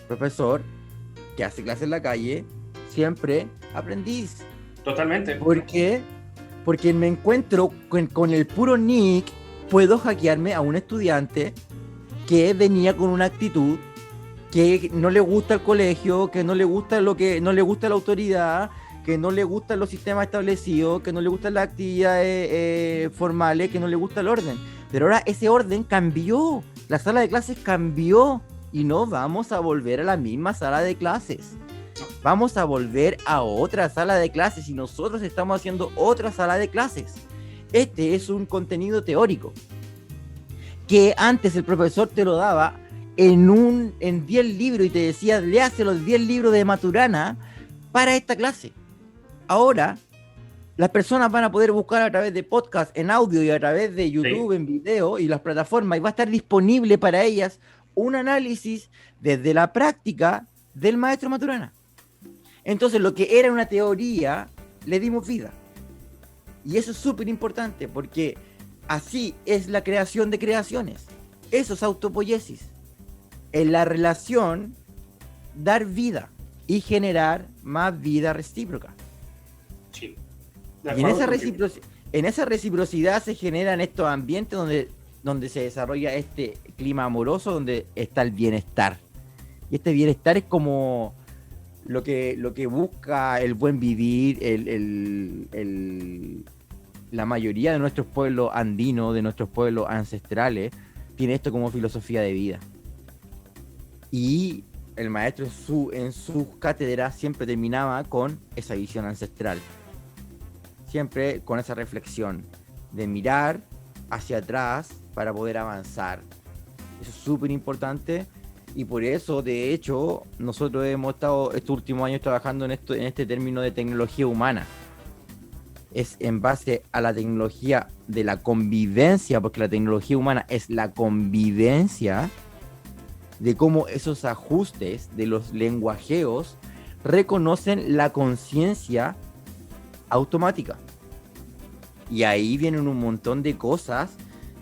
Profesor que hace clases en la calle, siempre aprendiz. Totalmente. ¿Por qué? Porque me encuentro con el puro nick, puedo hackearme a un estudiante que venía con una actitud que no le gusta el colegio, que no le gusta no le gusta la autoridad, que no le gustan los sistemas establecidos, que no le gustan las actividades formales, que no le gusta el orden. Pero ahora ese orden cambió, la sala de clases cambió, y no vamos a volver a la misma sala de clases. Vamos a volver a otra sala de clases, y nosotros estamos haciendo otra sala de clases. Este es un contenido teórico que antes el profesor te lo daba en 10 libros y te decía, léase los 10 libros de Maturana para esta clase. Ahora las personas van a poder buscar a través de podcast en audio y a través de YouTube, sí, en video y las plataformas, y va a estar disponible para ellas un análisis desde la práctica del maestro Maturana. Entonces lo que era una teoría le dimos vida, y eso es súper importante, porque así es la creación de creaciones. Eso es autopoiesis. En la relación, dar vida y generar más vida recíproca. Sí. Y en esa reciprocidad se generan estos ambientes donde se desarrolla este clima amoroso, donde está el bienestar. Y este bienestar es como lo que busca el buen vivir, la mayoría de nuestros pueblos andinos, de nuestros pueblos ancestrales, tiene esto como filosofía de vida. Y el maestro en su cátedra siempre terminaba con esa visión ancestral, siempre con esa reflexión de mirar hacia atrás para poder avanzar. Eso es súper importante, y por eso, de hecho, nosotros hemos estado estos últimos años trabajando en este término de tecnología humana. Es en base a la tecnología de la convivencia, porque la tecnología humana es la convivencia, de cómo esos ajustes de los lenguajeos reconocen la conciencia automática. Y ahí vienen un montón de cosas,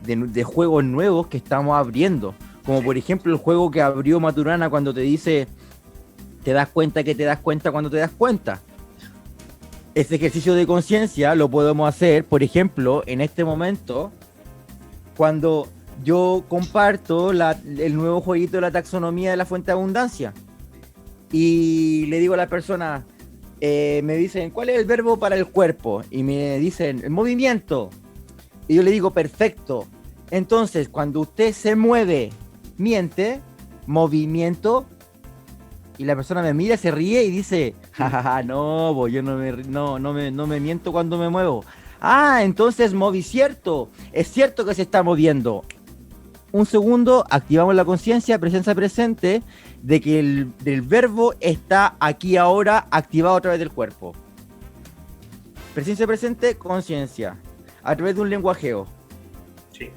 de juegos nuevos que estamos abriendo. Como por ejemplo el juego que abrió Maturana cuando te dice, te das cuenta que te das cuenta cuando te das cuenta. Ese ejercicio de conciencia lo podemos hacer, por ejemplo, en este momento, cuando yo comparto el nuevo jueguito de la taxonomía de la fuente de abundancia y le digo a la persona, me dicen, ¿cuál es el verbo para el cuerpo? Y me dicen, el movimiento. Y yo le digo, perfecto. Entonces, cuando usted se mueve, miente, movimiento, y la persona me mira, se ríe y dice, jajaja, no, yo no me miento cuando me muevo. Ah, entonces cierto, es cierto que se está moviendo. Un segundo, activamos la conciencia, presencia presente, de que el verbo está aquí ahora, activado a través del cuerpo. Presencia presente, conciencia, a través de un lenguajeo. Sí.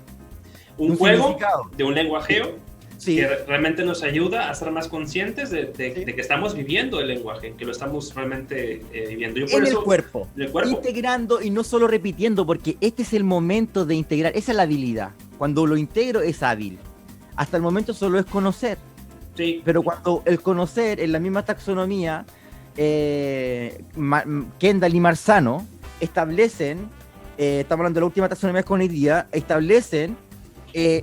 Un juego de un lenguajeo. Sí. Que realmente nos ayuda a ser más conscientes de que estamos viviendo el lenguaje, que lo estamos realmente viviendo. Yo por en eso, el cuerpo, integrando y no solo repitiendo, porque este es el momento de integrar, esa es la habilidad. Cuando lo integro es hábil. Hasta el momento solo es conocer. Sí. Pero cuando el conocer, en la misma taxonomía, Kendall y Marzano establecen, estamos hablando de la última taxonomía cognitiva, establecen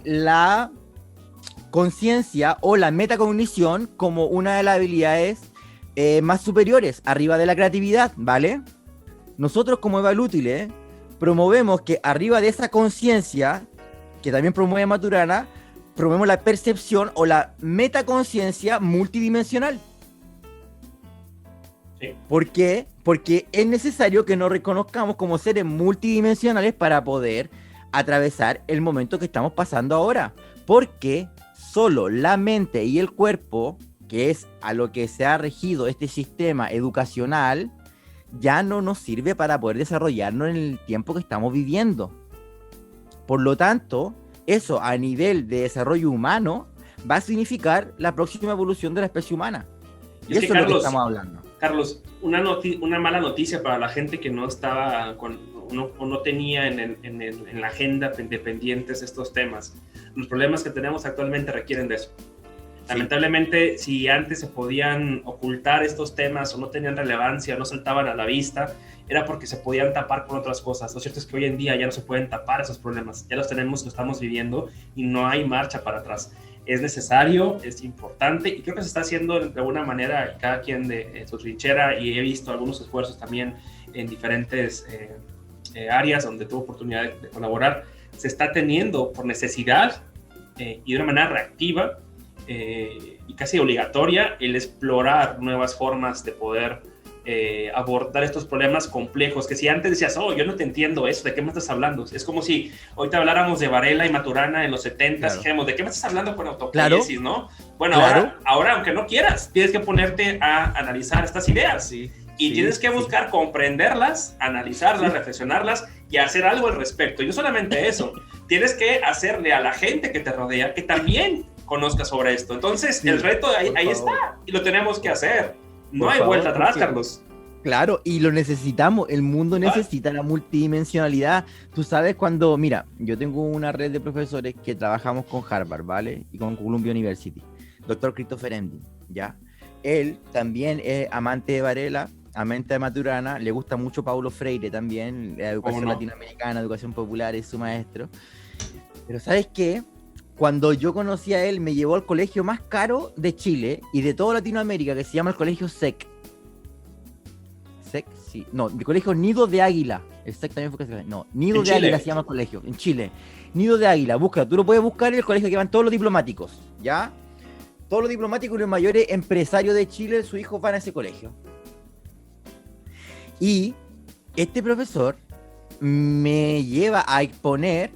la conciencia o la metacognición como una de las habilidades más superiores, arriba de la creatividad, ¿vale? Nosotros como Evalútile promovemos que arriba de esa conciencia, que también promueve Maturana, promovemos la percepción o la metaconsciencia multidimensional. Sí. ¿Por qué? Porque es necesario que nos reconozcamos como seres multidimensionales para poder atravesar el momento que estamos pasando ahora. Porque solo la mente y el cuerpo, que es a lo que se ha regido este sistema educacional, ya no nos sirve para poder desarrollarnos en el tiempo que estamos viviendo. Por lo tanto, eso a nivel de desarrollo humano va a significar la próxima evolución de la especie humana. Y eso es lo que estamos hablando. Carlos, una mala noticia para la gente que no estaba no tenía en la agenda pendientes estos temas. Los problemas que tenemos actualmente requieren de eso. Sí. Lamentablemente, si antes se podían ocultar estos temas o no tenían relevancia, no saltaban a la vista, era porque se podían tapar con otras cosas. Lo cierto es que hoy en día ya no se pueden tapar esos problemas. Ya los tenemos, lo estamos viviendo y no hay marcha para atrás. Es necesario, es importante y creo que se está haciendo de alguna manera cada quien de su trinchera, y he visto algunos esfuerzos también en diferentes áreas donde tuve oportunidad de colaborar. Se está teniendo por necesidad y de una manera reactiva y casi obligatoria el explorar nuevas formas de poder abordar estos problemas complejos, que si antes decías, yo no te entiendo eso, ¿de qué me estás hablando? Es como si ahorita habláramos de Varela y Maturana en los 70s, claro. Dijéramos, ¿de qué me estás hablando con autopoiesis, claro. ¿No? Bueno, claro. ahora, aunque no quieras, tienes que ponerte a analizar estas ideas, ¿sí? Y tienes que buscar comprenderlas, analizarlas, reflexionarlas y hacer algo al respecto. Y no solamente eso, tienes que hacerle a la gente que te rodea que también conozca sobre esto. Entonces, el reto ahí está y lo tenemos que hacer. No hay vuelta atrás, Carlos. Claro, y lo necesitamos. El mundo necesita la multidimensionalidad. Tú sabes cuando, mira, yo tengo una red de profesores que trabajamos con Harvard, ¿vale? Y con Columbia University. Doctor Christopher Emdin, ¿ya? Él también es amante de Varela, amante de Maturana, le gusta mucho Paulo Freire también, la educación latinoamericana, educación popular, es su maestro. Pero ¿sabes qué? Cuando yo conocí a él, me llevó al colegio más caro de Chile y de toda Latinoamérica, que se llama el colegio SEC. ¿SEC? Sí. No, el colegio Nido de Águila. El SEC también fue que se... No, Nido de Águila se llama el colegio, en Chile. Nido de Águila, busca, tú lo puedes buscar en el colegio que van todos los diplomáticos, ¿ya? Todos los diplomáticos y los mayores empresarios de Chile, sus hijos van a ese colegio. Y este profesor me lleva a exponer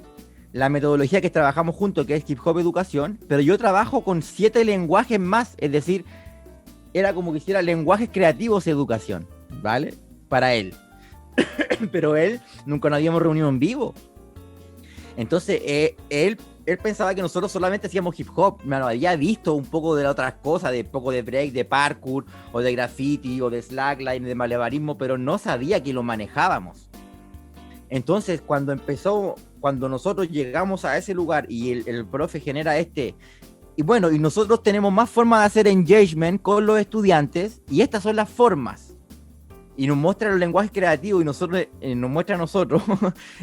la metodología que trabajamos juntos, que es Hip Hop Educación, pero yo trabajo con 7 lenguajes más, es decir, era como que hiciera lenguajes creativos de educación, ¿vale? Para él. Pero él, nunca nos habíamos reunido en vivo. Entonces, él pensaba que nosotros solamente hacíamos hip hop. Me lo había visto un poco de otras cosas, de poco de break, de parkour, o de graffiti, o de slackline, de malabarismo, pero no sabía que lo manejábamos. Entonces, cuando nosotros llegamos a ese lugar y el profe genera y bueno, y nosotros tenemos más formas de hacer engagement con los estudiantes, y estas son las formas. y nos muestra los lenguajes creativos y nosotros nos muestra a nosotros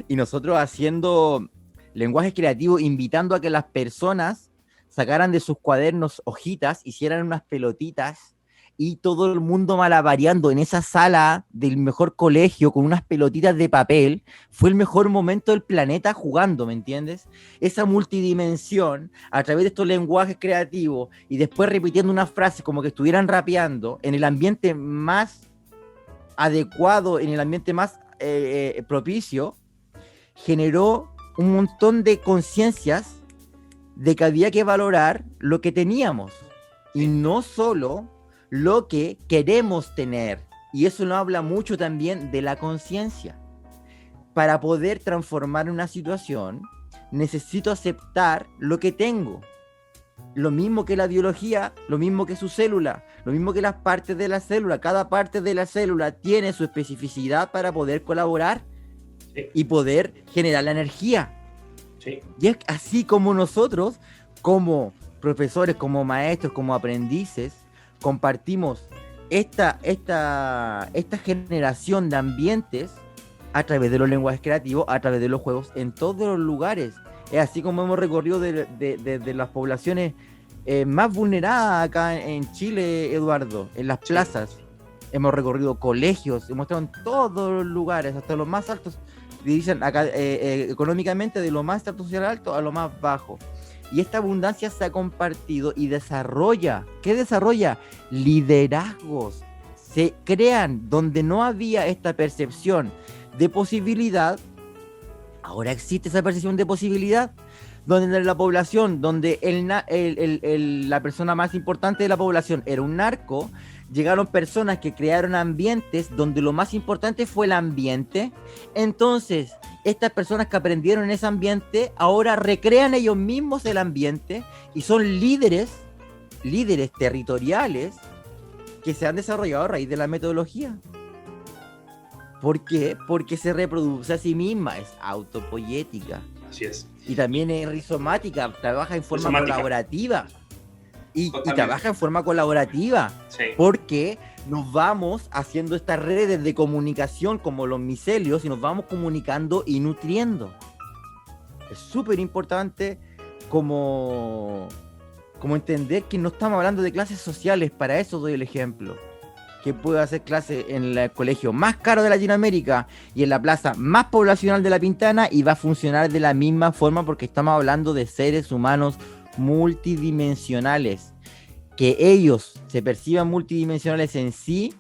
y nosotros haciendo lenguajes creativos, invitando a que las personas sacaran de sus cuadernos hojitas, hicieran unas pelotitas y todo el mundo malabareando en esa sala del mejor colegio con unas pelotitas de papel. Fue el mejor momento del planeta jugando, ¿me entiendes? Esa multidimensión a través de estos lenguajes creativos y después repitiendo unas frases como que estuvieran rapeando en el ambiente más adecuado, en el ambiente más propicio, generó un montón de conciencias de que había que valorar lo que teníamos y no solo lo que queremos tener. Y eso nos habla mucho también de la conciencia. Para poder transformar una situación, necesito aceptar lo que tengo. Lo mismo que la biología, lo mismo que su célula, lo mismo que las partes de la célula. Cada parte de la célula tiene su especificidad para poder colaborar y poder generar la energía. Sí. Y es así como nosotros, como profesores, como maestros, como aprendices, compartimos esta generación de ambientes a través de los lenguajes creativos, a través de los juegos, en todos los lugares. Es así como hemos recorrido de las poblaciones más vulneradas acá en Chile, Eduardo, en las plazas. Hemos recorrido colegios, hemos estado en todos los lugares, hasta los más altos, dicen acá económicamente, de lo más alto social alto a lo más bajo. Y esta abundancia se ha compartido y desarrolla. ¿Qué desarrolla? Liderazgos. Se crean donde no había esta percepción de posibilidad. Ahora existe esa percepción de posibilidad. Donde en la población, donde la persona más importante de la población era un narco, llegaron personas que crearon ambientes donde lo más importante fue el ambiente. Entonces, estas personas que aprendieron en ese ambiente ahora recrean ellos mismos el ambiente y son líderes territoriales que se han desarrollado a raíz de la metodología. ¿Por qué? Porque se reproduce a sí misma, es autopoyética. Así es. Y también es rizomática, trabaja en forma colaborativa. Y trabaja en forma colaborativa, sí. Porque nos vamos haciendo estas redes de comunicación como los micelios y nos vamos comunicando y nutriendo. Es súper importante como entender que no estamos hablando de clases sociales. Para eso doy el ejemplo. Que puede hacer clase en el colegio más caro de Latinoamérica y en la plaza más poblacional de La Pintana y va a funcionar de la misma forma porque estamos hablando de seres humanos multidimensionales. Que ellos se perciban multidimensionales en sí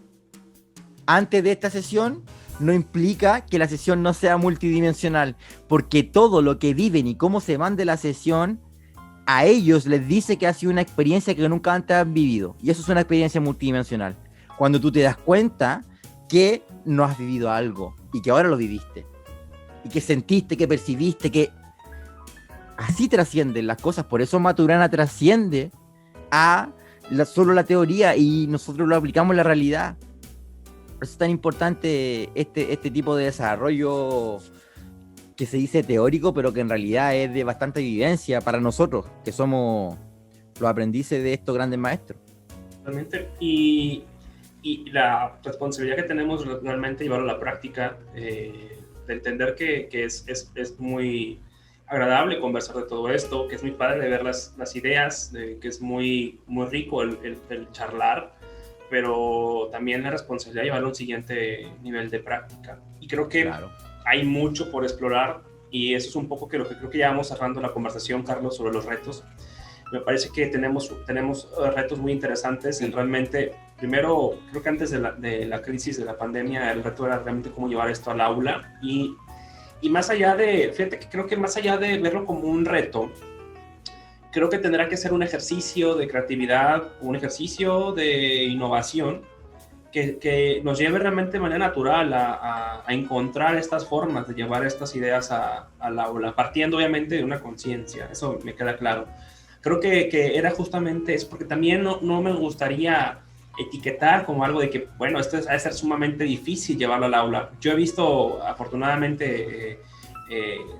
antes de esta sesión no implica que la sesión no sea multidimensional, porque todo lo que viven y cómo se van de la sesión a ellos les dice que ha sido una experiencia que nunca antes han vivido, y eso es una experiencia multidimensional. Cuando tú te das cuenta que no has vivido algo y que ahora lo viviste y que sentiste, que percibiste, que así trascienden las cosas. Por eso Maturana trasciende a solo la teoría y nosotros lo aplicamos en la realidad. Por eso es tan importante este tipo de desarrollo que se dice teórico, pero que en realidad es de bastante vivencia para nosotros, que somos los aprendices de estos grandes maestros. Realmente, y la responsabilidad que tenemos realmente llevarlo a la práctica, de entender que es muy agradable conversar de todo esto, que es muy padre de ver las ideas, que es muy, muy rico el charlar, pero también la responsabilidad de llevarlo a un siguiente nivel de práctica. Y creo que hay mucho por explorar, y eso es un poco lo que creo que ya vamos cerrando la conversación, Carlos, sobre los retos. Me parece que tenemos retos muy interesantes. Y realmente, primero, creo que antes de la crisis de la pandemia, el reto era realmente cómo llevar esto al aula. Y más allá fíjate que creo que más allá de verlo como un reto, creo que tendrá que ser un ejercicio de creatividad, un ejercicio de innovación que nos lleve realmente de manera natural a encontrar estas formas de llevar estas ideas al aula, partiendo obviamente de una conciencia. Eso me queda claro. Creo que era justamente eso, porque también no me gustaría etiquetar como algo de que, bueno, esto ha de ser sumamente difícil llevarlo al aula. Yo he visto, afortunadamente,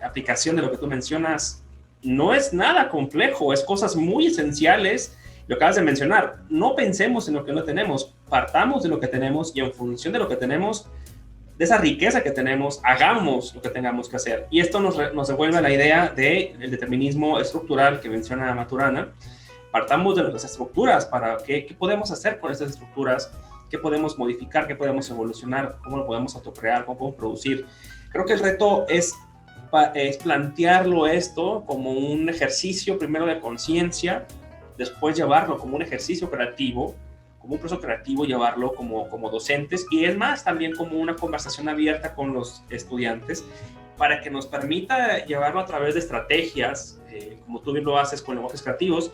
aplicación de lo que tú mencionas. No es nada complejo, es cosas muy esenciales lo acabas de mencionar, no pensemos en lo que no tenemos, partamos de lo que tenemos y en función de lo que tenemos, de esa riqueza que tenemos, hagamos lo que tengamos que hacer. Y esto nos devuelve a la idea del determinismo estructural que menciona Maturana. Partamos de nuestras estructuras para qué podemos hacer con estas estructuras, qué podemos modificar, qué podemos evolucionar, cómo lo podemos autocrear, cómo podemos producir. Creo que el reto es plantearlo esto como un ejercicio primero de conciencia, después llevarlo como un ejercicio creativo, como un proceso creativo, llevarlo como docentes, y es más, también como una conversación abierta con los estudiantes para que nos permita llevarlo a través de estrategias, como tú bien lo haces con lenguajes creativos,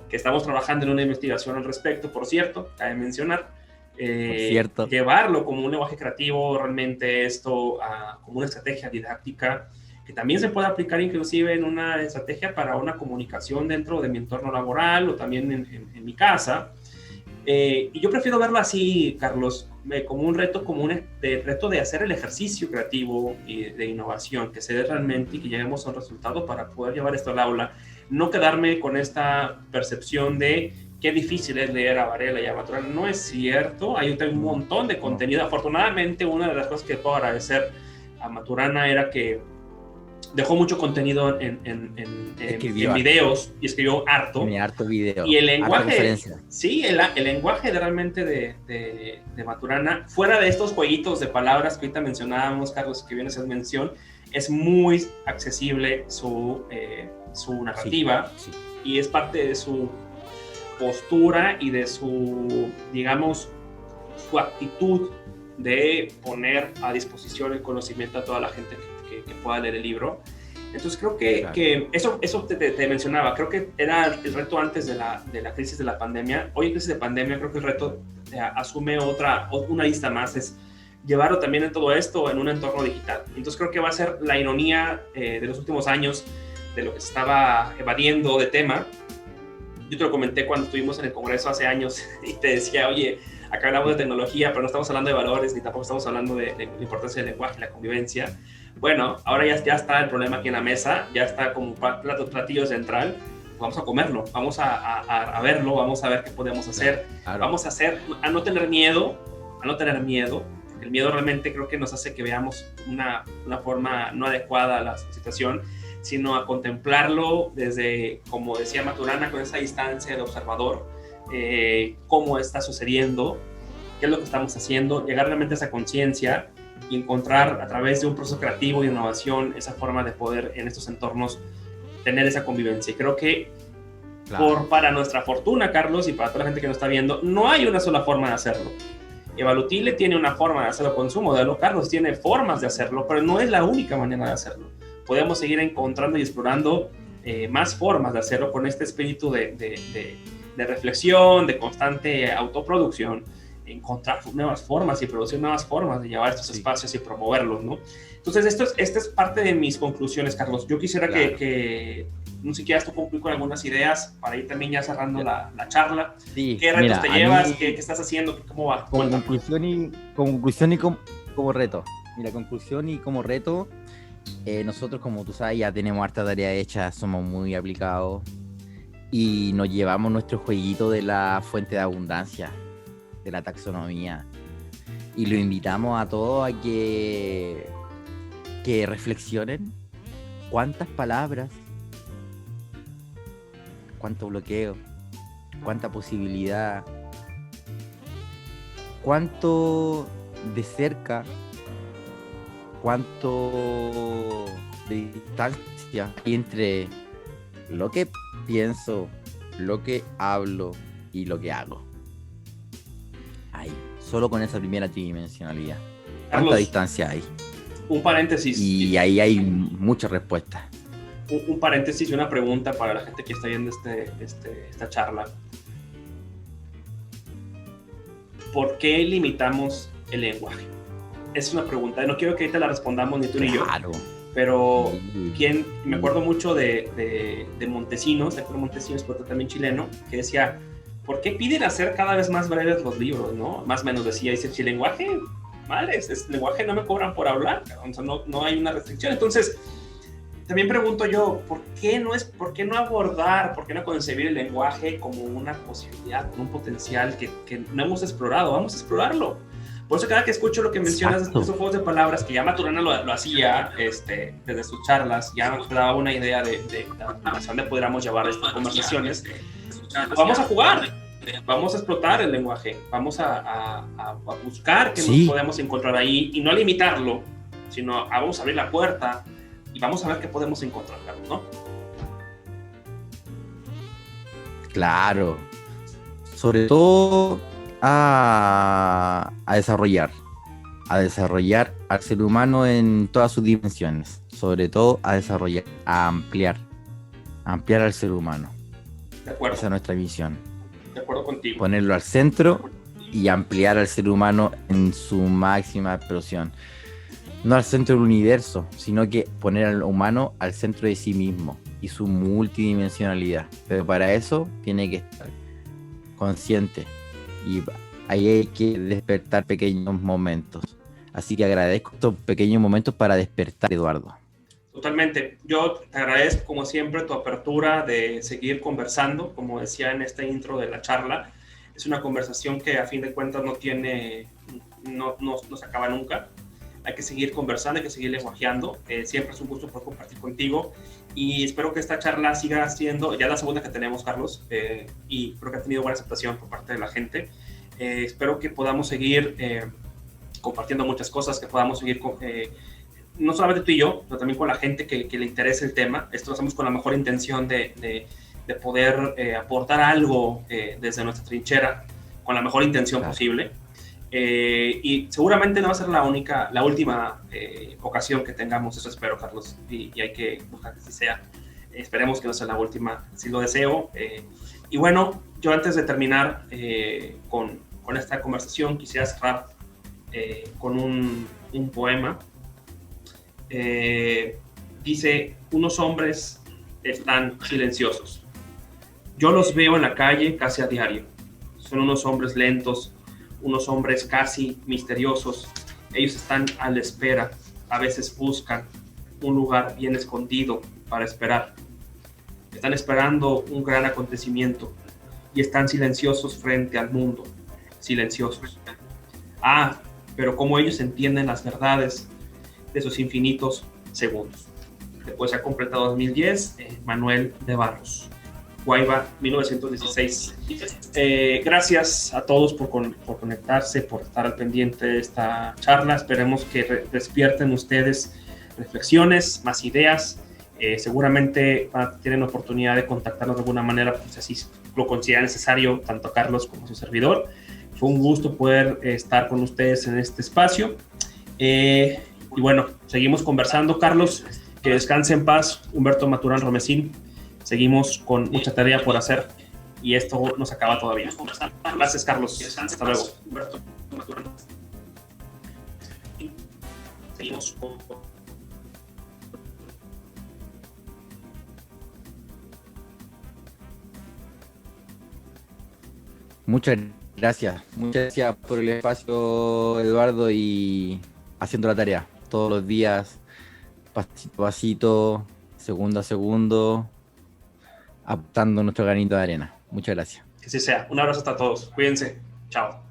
que estamos trabajando en una investigación al respecto, por cierto, cabe mencionar. Llevarlo como un lenguaje creativo, realmente esto como una estrategia didáctica, que también se puede aplicar inclusive en una estrategia para una comunicación dentro de mi entorno laboral o también en mi casa. Y yo prefiero verlo así, Carlos, como un reto, reto de hacer el ejercicio creativo y de innovación, que se dé realmente y que lleguemos a un resultado para poder llevar esto al aula. No quedarme con esta percepción de qué difícil es leer a Varela y a Maturana. No es cierto, hay un montón de contenido. Afortunadamente, una de las cosas que puedo agradecer a Maturana era que dejó mucho contenido en videos y escribió harto. Harto video. Y el lenguaje, sí, el lenguaje realmente de Maturana, fuera de estos jueguitos de palabras que ahorita mencionábamos, Carlos, que viene a hacer mención, es muy accesible su narrativa, sí. Y es parte de su postura y de su, digamos, su actitud de poner a disposición el conocimiento a toda la gente que pueda leer el libro. Entonces creo que eso te mencionaba, creo que era el reto antes de la crisis de la pandemia. Hoy en crisis de pandemia creo que el reto asume una lista más, es llevarlo también en todo esto en un entorno digital. Entonces creo que va a ser la ironía de los últimos años de lo que se estaba evadiendo de tema. Yo te lo comenté cuando estuvimos en el Congreso hace años y te decía, oye, acá hablamos de tecnología, pero no estamos hablando de valores, ni tampoco estamos hablando de la importancia del lenguaje, la convivencia. Bueno, ahora ya está el problema aquí en la mesa, ya está como platillo central. Vamos a comerlo, vamos a verlo, vamos a ver qué podemos hacer. Claro. Vamos a no tener miedo. El miedo realmente creo que nos hace que veamos una forma no adecuada a la situación, sino a contemplarlo desde, como decía Maturana, con esa distancia del observador, cómo está sucediendo, qué es lo que estamos haciendo, llegar realmente a esa conciencia y encontrar a través de un proceso creativo y de innovación esa forma de poder en estos entornos tener esa convivencia. Y creo que para nuestra fortuna, Carlos, y para toda la gente que nos está viendo, no hay una sola forma de hacerlo. Evalutile tiene una forma de hacerlo con su modelo, Carlos tiene formas de hacerlo, pero no es la única manera de hacerlo. Podemos seguir encontrando y explorando más formas de hacerlo con este espíritu de reflexión, de constante autoproducción, encontrar nuevas formas y producir nuevas formas de llevar estos espacios y promoverlos, ¿no? Entonces, esta es parte de mis conclusiones, Carlos. Yo quisiera que no sé si quieras tú concluir con algunas ideas para ir también ya cerrando la charla. Sí, ¿qué retos te llevas? ¿Qué estás haciendo? ¿Cómo va? Como conclusión y como reto. Mira, conclusión y como reto, nosotros, como tú sabes, ya tenemos harta tarea hecha, somos muy aplicados y nos llevamos nuestro jueguito de la fuente de abundancia, de la taxonomía, y lo invitamos a todos a que reflexionen cuántas palabras, cuánto bloqueo, cuánta posibilidad, cuánto de cerca, cuánto de distancia hay entre lo que pienso, lo que hablo y lo que hago. Ahí, solo con esa primera tridimensionalidad. ¿Cuánta Carlos, distancia hay? Un paréntesis. Y ahí hay muchas respuestas. Un paréntesis y una pregunta para la gente que está viendo esta charla. ¿Por qué limitamos el lenguaje? Es una pregunta. No quiero que ahorita la respondamos ni tú ni yo. Pero me acuerdo mucho de Montesinos, de Montesinos, pero también chileno, que decía, ¿por qué piden hacer cada vez más breves los libros, no? Más o menos decía, dice, si el lenguaje, madre, el lenguaje no me cobran por hablar, o sea, no hay una restricción. Entonces, también pregunto yo, ¿por qué no abordar, por qué no concebir el lenguaje como una posibilidad, como un potencial que no hemos explorado? Vamos a explorarlo. Por eso cada que escucho lo que mencionas de esos juegos de palabras, que ya Maturana lo hacía desde sus charlas, ya nos daba una idea de hacia dónde podríamos llevar estas conversaciones, pues vamos a jugar, vamos a explotar el lenguaje, vamos a buscar qué nos podemos encontrar ahí y no limitarlo, sino vamos a abrir la puerta y vamos a ver qué podemos encontrar, ¿no? Claro. Sobre todo a desarrollar al ser humano en todas sus dimensiones, sobre todo a desarrollar, a ampliar al ser humano. De acuerdo. Esa es nuestra misión. De acuerdo contigo. Ponerlo al centro y ampliar al ser humano en su máxima explosión. No al centro del universo, sino que poner al humano al centro de sí mismo y su multidimensionalidad. Pero para eso tiene que estar consciente. Y ahí hay que despertar pequeños momentos. Así que agradezco estos pequeños momentos para despertar, Eduardo. Totalmente. Yo te agradezco, como siempre, tu apertura de seguir conversando. Como decía en este intro de la charla, es una conversación que a fin de cuentas no se acaba nunca. Hay que seguir conversando, hay que seguir lenguajeando. Siempre es un gusto poder compartir contigo y espero que esta charla siga siendo ya la segunda que tenemos, Carlos, y creo que ha tenido buena aceptación por parte de la gente. Espero que podamos seguir compartiendo muchas cosas, que podamos seguir no solamente tú y yo, pero también con la gente que le interese el tema. Esto lo hacemos con la mejor intención de poder aportar algo desde nuestra trinchera, con la mejor intención posible. Y seguramente no va a ser la última ocasión que tengamos, eso espero, Carlos, y hay que buscar que así sea. Esperemos que no sea la última, si lo deseo. Y bueno, yo antes de terminar con esta conversación quisiera cerrar con un poema. Dice: unos hombres están silenciosos. Yo los veo en la calle casi a diario. Son unos hombres lentos, unos hombres casi misteriosos. Ellos están a la espera, a veces buscan un lugar bien escondido para esperar. Están esperando un gran acontecimiento y están silenciosos frente al mundo, silenciosos. Pero cómo ellos entienden las verdades de sus infinitos segundos. Después se ha completado 2010, Manuel de Barros. Guayba, 1916. Gracias a todos por conectarse, por estar al pendiente de esta charla. Esperemos que despierten ustedes reflexiones, más ideas. Seguramente tienen oportunidad de contactarnos de alguna manera, pues así lo considera necesario, tanto Carlos como su servidor. Fue un gusto poder estar con ustedes en este espacio. Y bueno, seguimos conversando, Carlos. Que descanse en paz, Humberto Maturán Romesín. Seguimos con mucha tarea por hacer y esto no se acaba todavía. Gracias, Carlos. Hasta luego. Seguimos con... Muchas gracias por el espacio, Eduardo, y haciendo la tarea todos los días, pasito a pasito, segundo a segundo, aportando nuestro granito de arena. Muchas gracias. Que así sea. Un abrazo hasta todos. Cuídense. Chao.